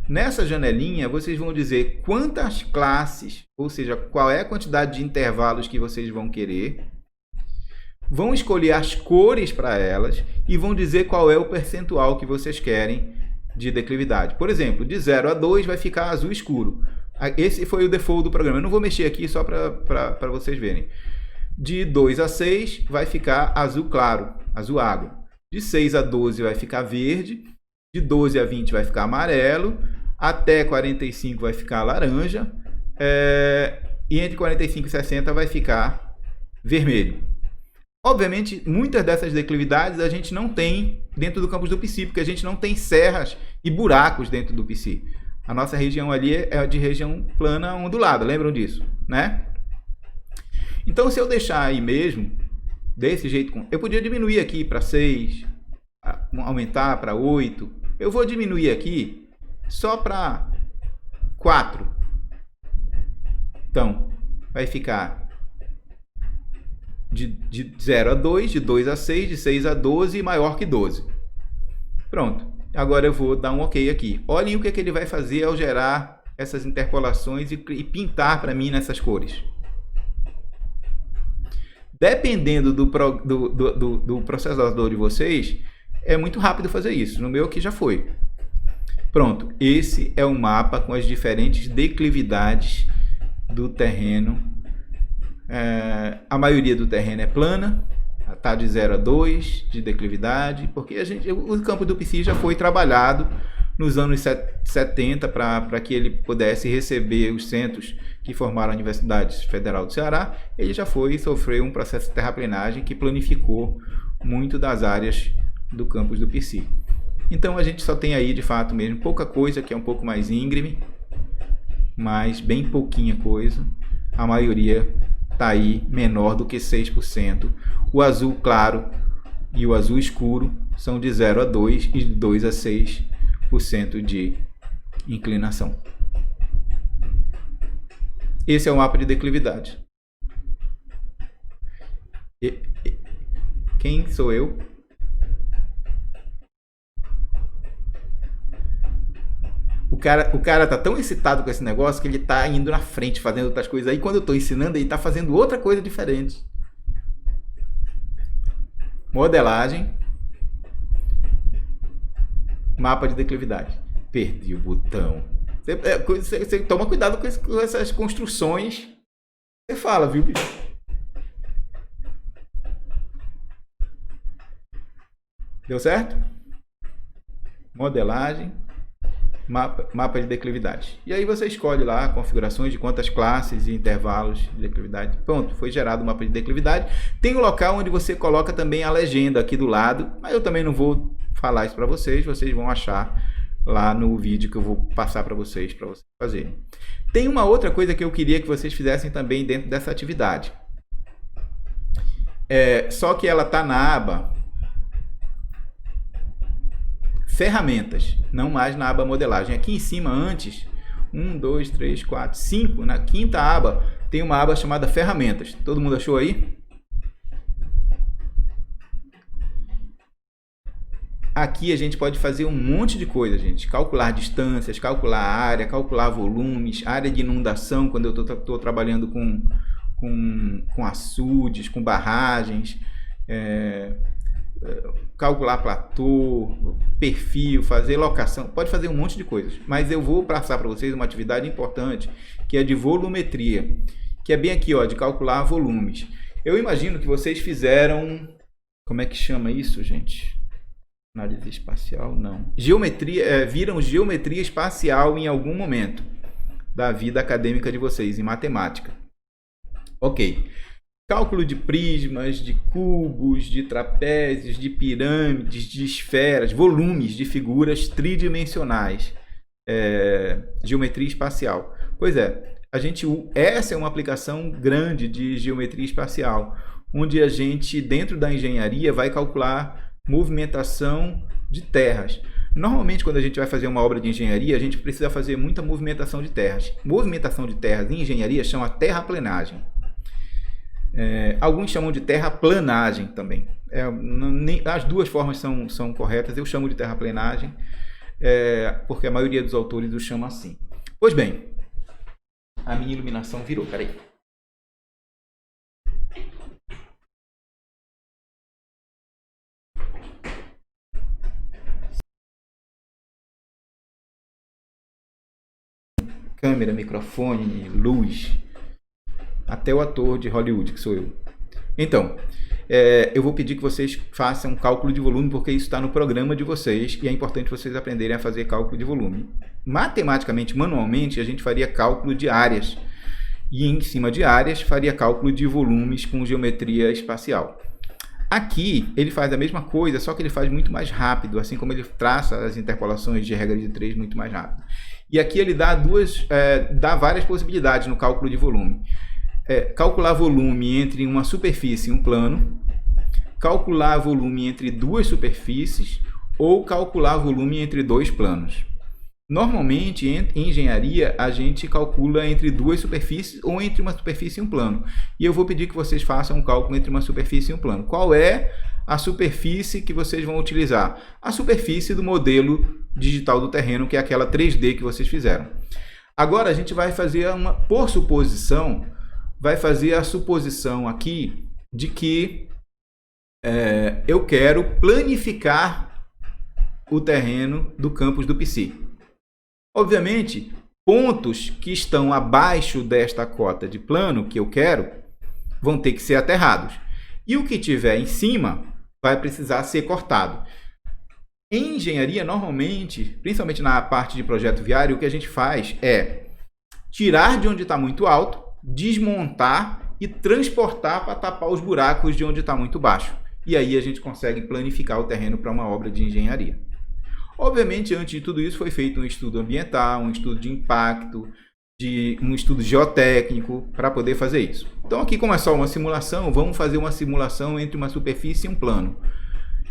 Speaker 1: Nessa janelinha, vocês vão dizer quantas classes, ou seja, qual é a quantidade de intervalos que vocês vão querer, vão escolher as cores para elas e vão dizer qual é o percentual que vocês querem de declividade. Por exemplo, de 0 a 2 vai ficar azul escuro. Esse foi o default do programa. Eu não vou mexer aqui só para vocês verem. De 2 a 6 vai ficar azul claro, azul água. De 6 a 12 vai ficar verde. De 12 a 20 vai ficar amarelo. Até 45 vai ficar laranja. E entre 45 e 60 vai ficar vermelho. Obviamente, muitas dessas declividades a gente não tem dentro do campus do PC, porque a gente não tem serras e buracos dentro do PC. A nossa região ali é de região plana ondulada, lembram disso, né? Então, se eu deixar aí mesmo, desse jeito, eu podia diminuir aqui para 6, aumentar para 8. Eu vou diminuir aqui só para 4. Então, vai ficar de 0 a 2, de 2 a 6, de 6 a 12 e maior que 12. Pronto. Agora eu vou dar um OK aqui. Olhem o que ele vai fazer ao gerar essas interpolações e pintar para mim nessas cores. Dependendo do processador de vocês, é muito rápido fazer isso. No meu aqui já foi. Pronto. Esse é o mapa com as diferentes declividades do terreno. A maioria do terreno é plana, está de 0 a 2 de declividade, porque o campo do PC já foi trabalhado nos anos 70 para que ele pudesse receber os centros que formaram a Universidade Federal do Ceará. Ele já sofreu um processo de terraplenagem que planificou muito das áreas do campus do PC. Então a gente só tem aí de fato mesmo pouca coisa que é um pouco mais íngreme, mas bem pouquinha coisa. A maioria está aí menor do que 6%. O azul claro e o azul escuro são de 0 a 2 e de 2 a 6% de inclinação. Esse é o mapa de declividade. Quem sou eu? O cara tá tão excitado com esse negócio que ele tá indo na frente, fazendo outras coisas. Aí quando eu tô ensinando, ele tá fazendo outra coisa diferente. Modelagem. Mapa de declividade. Perdi o botão. Você toma cuidado com essas construções. Você fala, viu, bicho? Deu certo? Modelagem. Mapa de declividade. E aí você escolhe lá configurações de quantas classes e intervalos de declividade. Pronto, foi gerado o mapa de declividade. Tem um local onde você coloca também a legenda aqui do lado, mas eu também não vou falar isso para vocês. Vocês vão achar lá no vídeo que eu vou passar para vocês fazerem. Tem uma outra coisa que eu queria que vocês fizessem também dentro dessa atividade. Só que ela está na aba Ferramentas, não mais na aba Modelagem. Aqui em cima, antes, 1, 2, 3, 4, 5, na quinta aba, tem uma aba chamada Ferramentas. Todo mundo achou aí? Aqui a gente pode fazer um monte de coisa, gente. Calcular distâncias, calcular área, calcular volumes, área de inundação, quando eu estou trabalhando com açudes, com barragens, calcular platô, perfil, fazer locação, pode fazer um monte de coisas, mas eu vou passar para vocês uma atividade importante, que é de volumetria, que é bem aqui, ó, de calcular volumes. Eu imagino que vocês fizeram, como é que chama isso, gente? Análise espacial, não. Geometria, viram geometria espacial em algum momento da vida acadêmica de vocês, em matemática. Ok. Cálculo de prismas, de cubos, de trapézios, de pirâmides, de esferas, volumes de figuras tridimensionais. Geometria espacial. Pois é, essa é uma aplicação grande de geometria espacial, onde a gente, dentro da engenharia, vai calcular movimentação de terras. Normalmente, quando a gente vai fazer uma obra de engenharia, a gente precisa fazer muita movimentação de terras. Movimentação de terras em engenharia chama terraplenagem. Alguns chamam de terraplanagem também. As duas formas são corretas. Eu chamo de terraplenagem porque a maioria dos autores o chama assim. Pois bem, a minha iluminação virou. Peraí. câmera, microfone, luz, até o ator de Hollywood, que sou eu. Então, eu vou pedir que vocês façam um cálculo de volume, porque isso está no programa de vocês e é importante vocês aprenderem a fazer cálculo de volume. Matematicamente, manualmente, a gente faria cálculo de áreas e em cima de áreas faria cálculo de volumes com geometria espacial. Aqui ele faz a mesma coisa, só que ele faz muito mais rápido, assim como ele traça as interpolações de regra de 3 muito mais rápido. E aqui ele dá várias possibilidades no cálculo de volume. Calcular volume entre uma superfície e um plano, calcular volume entre duas superfícies ou calcular volume entre dois planos. Normalmente, em engenharia, a gente calcula entre duas superfícies ou entre uma superfície e um plano. E eu vou pedir que vocês façam um cálculo entre uma superfície e um plano. Qual é a superfície que vocês vão utilizar? A superfície do modelo digital do terreno, que é aquela 3D que vocês fizeram. Agora, a gente vai fazer por suposição, vai fazer a suposição aqui de que eu quero planificar o terreno do campus do PC. Obviamente, pontos que estão abaixo desta cota de plano que eu quero vão ter que ser aterrados. E o que tiver em cima vai precisar ser cortado. Em engenharia, normalmente, principalmente na parte de projeto viário, o que a gente faz é tirar de onde está muito alto, desmontar e transportar para tapar os buracos de onde está muito baixo. E aí a gente consegue planificar o terreno para uma obra de engenharia. Obviamente, antes de tudo isso, foi feito um estudo ambiental, um estudo de impacto, um estudo geotécnico para poder fazer isso. Então, aqui, como é só uma simulação, vamos fazer uma simulação entre uma superfície e um plano.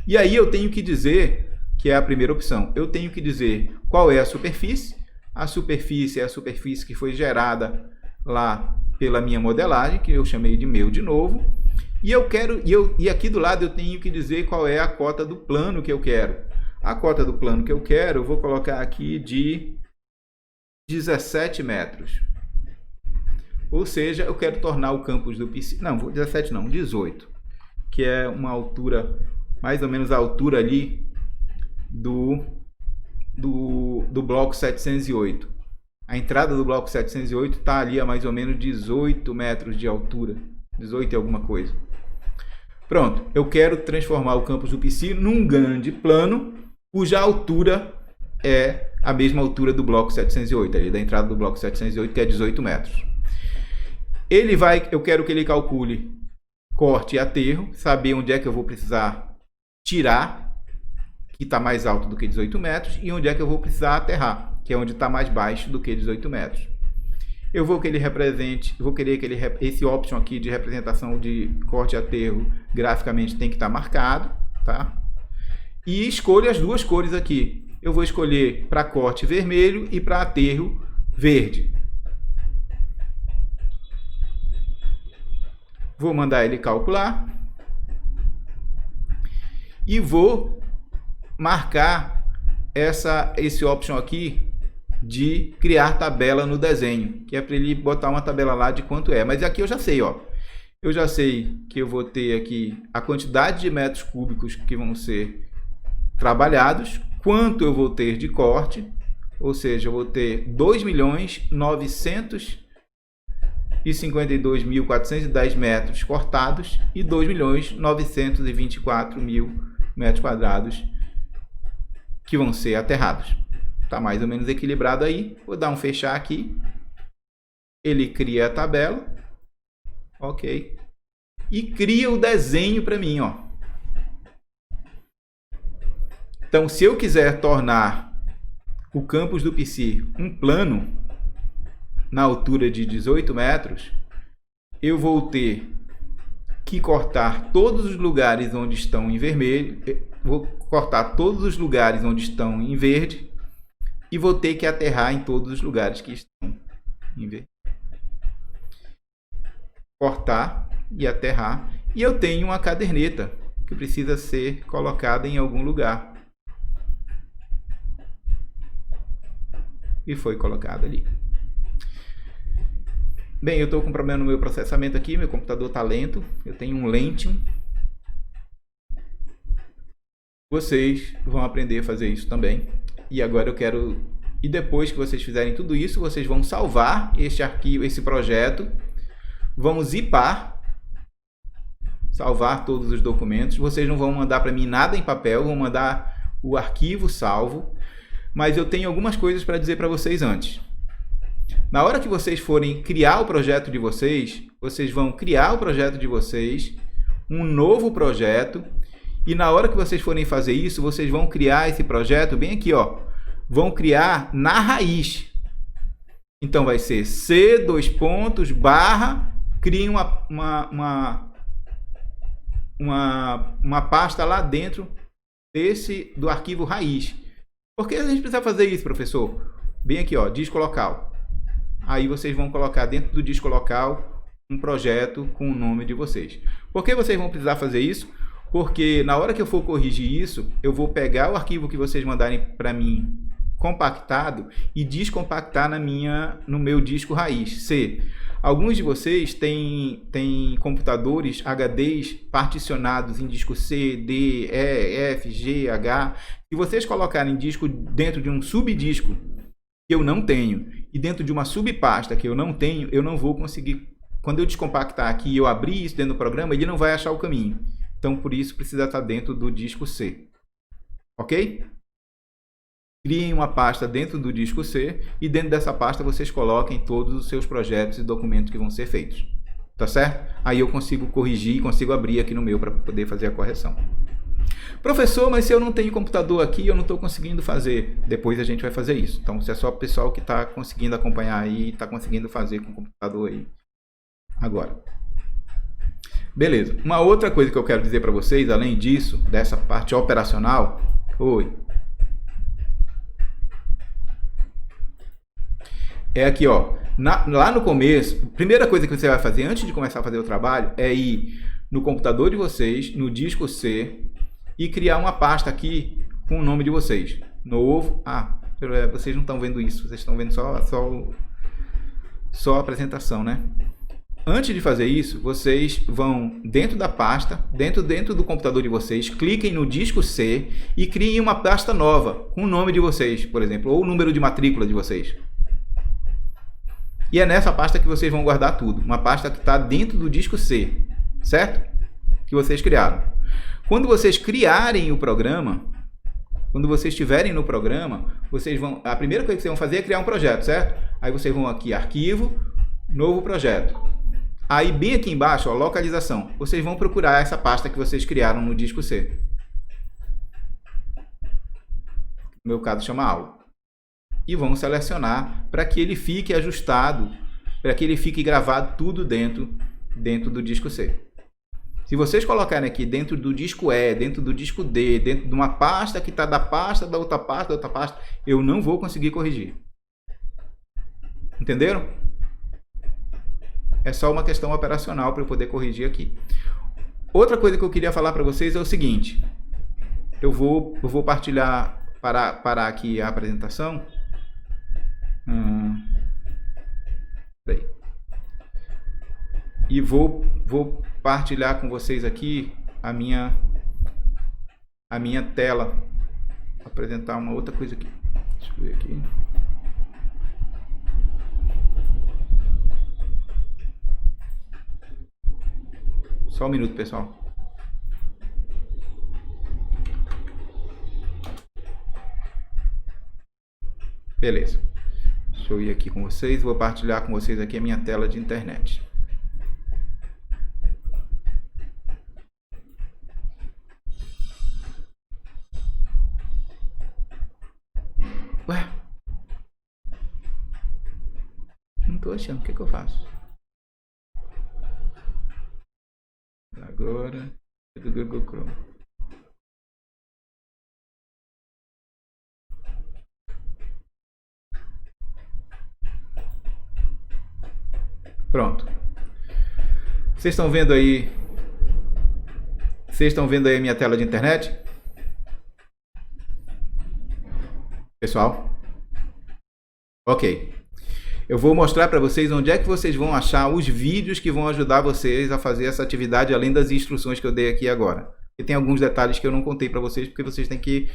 Speaker 1: E aí eu tenho que dizer, que é a primeira opção, eu tenho que dizer qual é a superfície. A superfície é a superfície que foi gerada lá pela minha modelagem, que eu chamei de meu de novo. E aqui do lado eu tenho que dizer qual é a cota do plano que eu quero. A cota do plano que eu quero, eu vou colocar aqui de 17 metros. Ou seja, eu quero tornar o campus do PC... Não, 17 não, 18. Que é uma altura, mais ou menos a altura ali do bloco 708. A entrada do bloco 708 está ali a mais ou menos 18 metros de altura. 18 e alguma coisa. Pronto, eu quero transformar o campus do PC num grande plano, cuja altura é a mesma altura do bloco 708, ali da entrada do bloco 708, que é 18 metros. Eu quero que ele calcule corte e aterro, saber onde é que eu vou precisar tirar, que está mais alto do que 18 metros, e onde é que eu vou precisar aterrar, que é onde está mais baixo do que 18 metros. Eu vou que ele represente, esse option aqui de representação de corte e aterro graficamente tem que estar marcado, tá? E escolho as duas cores aqui. Eu vou escolher para corte vermelho e para aterro verde. Vou mandar ele calcular. E vou marcar esse option aqui de criar tabela no desenho, que é para ele botar uma tabela lá de quanto é. Mas aqui eu já sei, ó. Eu já sei que eu vou ter aqui a quantidade de metros cúbicos que vão ser trabalhados, quanto eu vou ter de corte, ou seja, eu vou ter 2.952.410 metros cortados e 2.924.000 metros quadrados que vão ser aterrados. Está mais ou menos equilibrado aí. Vou dar um fechar aqui. Ele cria a tabela. Ok. E cria o desenho para mim, ó. Então, se eu quiser tornar o campus do PC um plano na altura de 18 metros, eu vou ter que cortar todos os lugares onde estão em vermelho, vou cortar todos os lugares onde estão em verde e vou ter que aterrar em todos os lugares que estão em verde. Cortar e aterrar. E eu tenho uma caderneta que precisa ser colocada em algum lugar. E foi colocado ali. Bem, eu estou com problema no meu processamento aqui, meu computador está lento, eu tenho um Lentium. Vocês vão aprender a fazer isso também. E agora eu quero E depois que vocês fizerem tudo isso, vocês vão salvar este arquivo, esse projeto, vão zipar, salvar todos os documentos. Vocês não vão mandar para mim nada em papel, vão mandar o arquivo salvo. Mas eu tenho algumas coisas para dizer para vocês antes. Na hora que vocês forem criar o projeto de vocês, vocês vão criar o projeto de vocês, um novo projeto, e na hora que vocês forem fazer isso, vocês vão criar esse projeto bem aqui, ó. Vão criar na raiz. Então vai ser C, criem uma pasta lá dentro do arquivo raiz. Por que a gente precisa fazer isso, professor? Bem aqui, ó, disco local. Aí vocês vão colocar dentro do disco local um projeto com o nome de vocês. Por que vocês vão precisar fazer isso? Porque na hora que eu for corrigir isso, eu vou pegar o arquivo que vocês mandarem para mim compactado e descompactar no meu disco raiz, C. Alguns de vocês têm computadores HDs particionados em disco C, D, E, F, G, H. Se vocês colocarem disco dentro de um subdisco que eu não tenho e dentro de uma subpasta que eu não tenho, eu não vou conseguir. Quando eu descompactar aqui e eu abrir isso dentro do programa, ele não vai achar o caminho. Então, por isso, precisa estar dentro do disco C. Ok? Criem uma pasta dentro do disco C e dentro dessa pasta vocês coloquem todos os seus projetos e documentos que vão ser feitos. Tá certo? Aí eu consigo corrigir e consigo abrir aqui no meu para poder fazer a correção. Professor, mas se eu não tenho computador aqui, eu não estou conseguindo fazer. Depois a gente vai fazer isso. Então, se é só o pessoal que está conseguindo acompanhar aí, está conseguindo fazer com o computador aí. Agora. Beleza. Uma outra coisa que eu quero dizer para vocês, além disso, dessa parte operacional. Oi. É aqui, ó. Lá no começo, a primeira coisa que você vai fazer antes de começar a fazer o trabalho é ir no computador de vocês, no disco C, e criar uma pasta aqui com o nome de vocês. Novo. Vocês não estão vendo isso, vocês estão vendo só a apresentação, né? Antes de fazer isso, vocês vão dentro da pasta, dentro do computador de vocês, cliquem no disco C e criem uma pasta nova com o nome de vocês, por exemplo, ou o número de matrícula de vocês. E é nessa pasta que vocês vão guardar tudo. Uma pasta que está dentro do disco C, certo? Que vocês criaram. Quando vocês criarem o programa, quando vocês estiverem no programa, a primeira coisa que vocês vão fazer é criar um projeto, certo? Aí vocês vão aqui, arquivo, novo projeto. Aí bem aqui embaixo, ó, localização. Vocês vão procurar essa pasta que vocês criaram no disco C. No meu caso chama aula. E vão selecionar para que ele fique ajustado, para que ele fique gravado tudo dentro do disco C. Se vocês colocarem aqui dentro do disco E, dentro do disco D, dentro de uma pasta que está da pasta, da outra pasta, eu não vou conseguir corrigir. Entenderam? É só uma questão operacional para eu poder corrigir aqui. Outra coisa que eu queria falar para vocês é o seguinte. Eu vou partilhar, parar aqui a apresentação. Peraí. E vou partilhar com vocês aqui a minha tela. Vou apresentar uma outra coisa aqui. Deixa eu ver aqui. Só um minuto, pessoal. Beleza. Deixa eu ir aqui com vocês. Vou partilhar com vocês aqui a minha tela de internet. Ué? Não estou achando. O que eu faço? Agora, do Google Chrome. Pronto. Vocês estão vendo aí? Vocês estão vendo aí a minha tela de internet? Pessoal? Ok. Eu vou mostrar para vocês onde é que vocês vão achar os vídeos que vão ajudar vocês a fazer essa atividade, além das instruções que eu dei aqui agora. E tem alguns detalhes que eu não contei para vocês, porque vocês têm que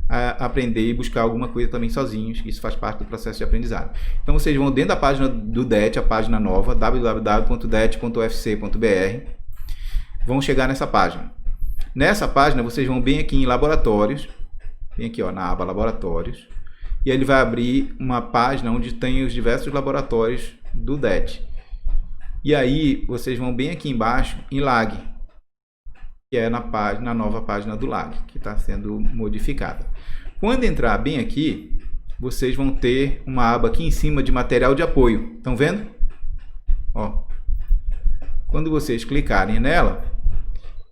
Speaker 1: aprender e buscar alguma coisa também sozinhos, isso faz parte do processo de aprendizado. Então vocês vão dentro da página do DET, a página nova, www.det.ufc.br, vão chegar nessa página. Nessa página vocês vão bem aqui em laboratórios, bem aqui ó, na aba laboratórios, e ele vai abrir uma página onde tem os diversos laboratórios do DET. E aí vocês vão bem aqui embaixo em LAG, que é na nova página do LAG, que está sendo modificada. Quando entrar bem aqui, vocês vão ter uma aba aqui em cima de material de apoio. Estão vendo? Ó. Quando vocês clicarem nela,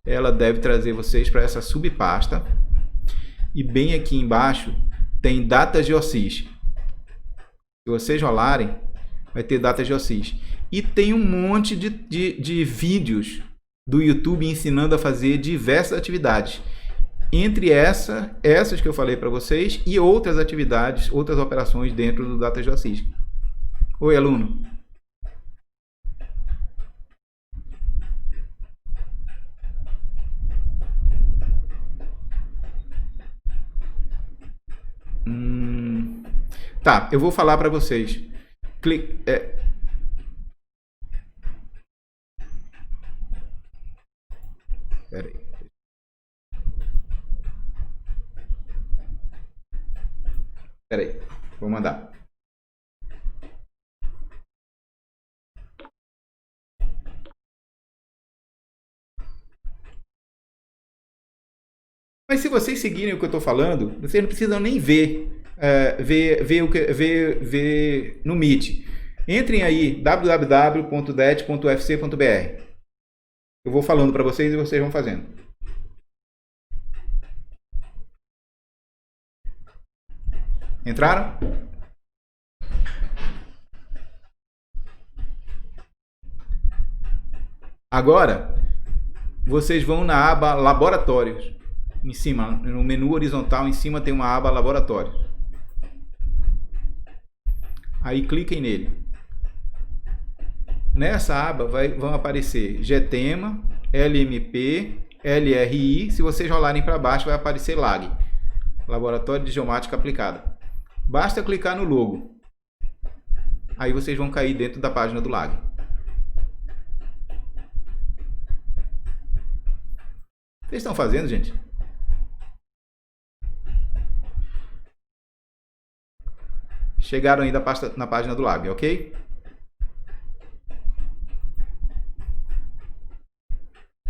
Speaker 1: ela deve trazer vocês para essa subpasta. E bem aqui embaixo tem datas de OSIS. Se vocês rolarem, vai ter datas de OSIS. E tem um monte de vídeos do YouTube ensinando a fazer diversas atividades. Entre essas que eu falei para vocês e outras atividades, outras operações dentro do Datas de OSIS. Oi, aluno. Tá, eu vou falar para vocês. Espera aí. Espera aí, vou mandar. Mas se vocês seguirem o que eu estou falando, vocês não precisam nem ver no Meet. Entrem aí, www.det.ufc.br. Eu vou falando para vocês e vocês vão fazendo. Entraram? Agora, vocês vão na aba Laboratórios. Em cima, no menu horizontal, em cima tem uma aba Laboratórios. Aí cliquem nele. Nessa aba vão aparecer GTEMA, LMP, LRI. Se vocês rolarem para baixo, vai aparecer LAG, Laboratório de Geomática Aplicada. Basta clicar no logo. Aí vocês vão cair dentro da página do LAG. Vocês estão fazendo, gente? Chegaram aí na página do LAG, ok?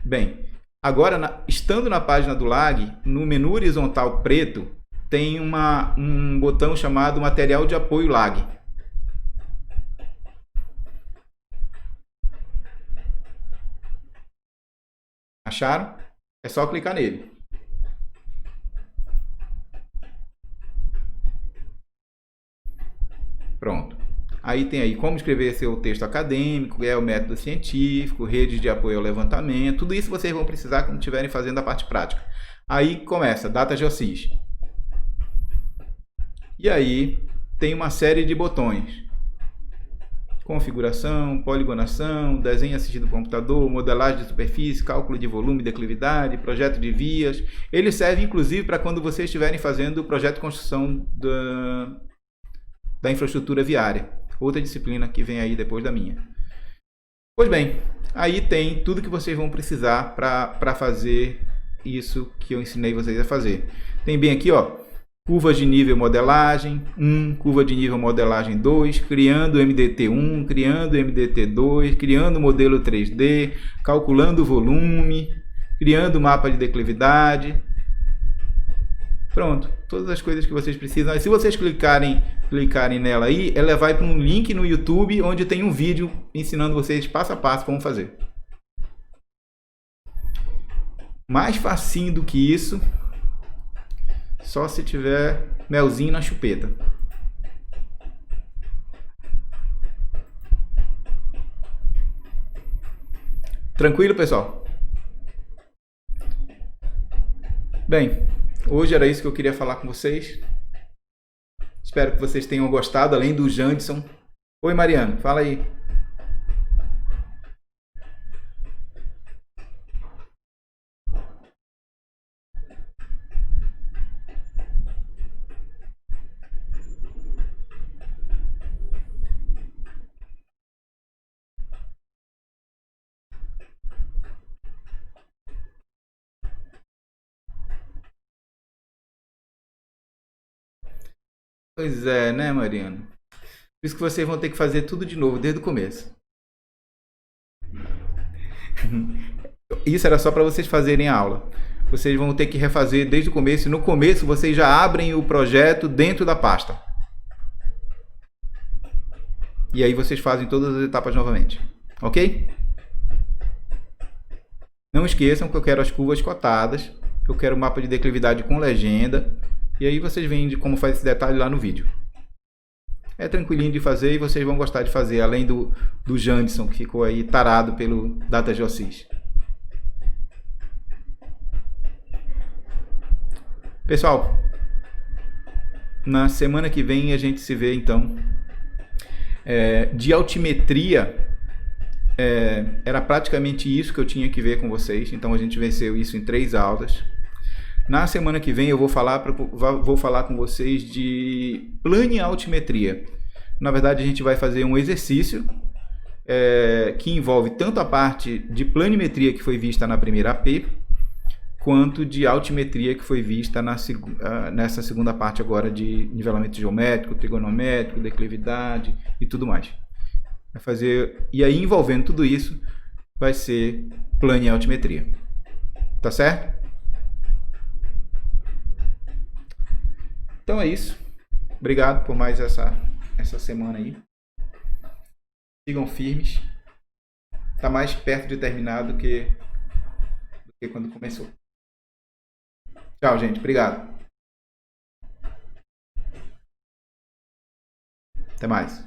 Speaker 1: Bem, agora, estando na página do LAG, no menu horizontal preto, tem um botão chamado Material de Apoio LAG. Acharam? É só clicar nele. Pronto. Aí tem aí como escrever seu texto acadêmico, o método científico, redes de apoio ao levantamento, tudo isso vocês vão precisar quando estiverem fazendo a parte prática. Aí começa, datas de OSIS. E aí tem uma série de botões. Configuração, poligonação, desenho assistido por computador, modelagem de superfície, cálculo de volume e declividade, projeto de vias. Ele serve inclusive para quando vocês estiverem fazendo o projeto de construção da infraestrutura viária. Outra disciplina que vem aí depois da minha. Pois bem, aí tem tudo que vocês vão precisar para fazer isso que eu ensinei vocês a fazer. Tem bem aqui, ó, curvas de nível modelagem 1, curva de nível modelagem 2, criando MDT 1, criando MDT 2, criando modelo 3D, calculando o volume, criando mapa de declividade. Pronto, todas as coisas que vocês precisam. Se vocês clicarem nela aí, ela vai para um link no YouTube onde tem um vídeo ensinando vocês passo a passo como fazer. Mais facinho do que isso, só se tiver melzinho na chupeta. Tranquilo, pessoal? Bem, hoje era isso que eu queria falar com vocês. Espero que vocês tenham gostado, além do Jandson. Oi, Mariano, fala aí. Pois é, né, Mariana? Por isso que vocês vão ter que fazer tudo de novo, desde o começo. Isso era só para vocês fazerem a aula. Vocês vão ter que refazer desde o começo. E no começo, vocês já abrem o projeto dentro da pasta. E aí vocês fazem todas as etapas novamente. Ok? Não esqueçam que eu quero as curvas cotadas. Eu quero o mapa de declividade com legenda. E aí vocês veem de como faz esse detalhe lá no vídeo. É tranquilinho de fazer e vocês vão gostar de fazer. Além do Jandson, que ficou aí tarado pelo DataGeosys. Pessoal, na semana que vem a gente se vê então. De altimetria, era praticamente isso que eu tinha que ver com vocês. Então a gente venceu isso em 3 aulas. Na semana que vem eu vou falar com vocês de planialtimetria. Na verdade a gente vai fazer um exercício que envolve tanto a parte de planimetria que foi vista na primeira AP, quanto de altimetria que foi vista nessa segunda parte agora de nivelamento geométrico, trigonométrico, declividade e tudo mais. E aí envolvendo tudo isso vai ser planialtimetria. Tá certo? Então é isso. Obrigado por mais essa semana aí. Sigam firmes. Tá mais perto de terminar do que quando começou. Tchau, gente. Obrigado. Até mais.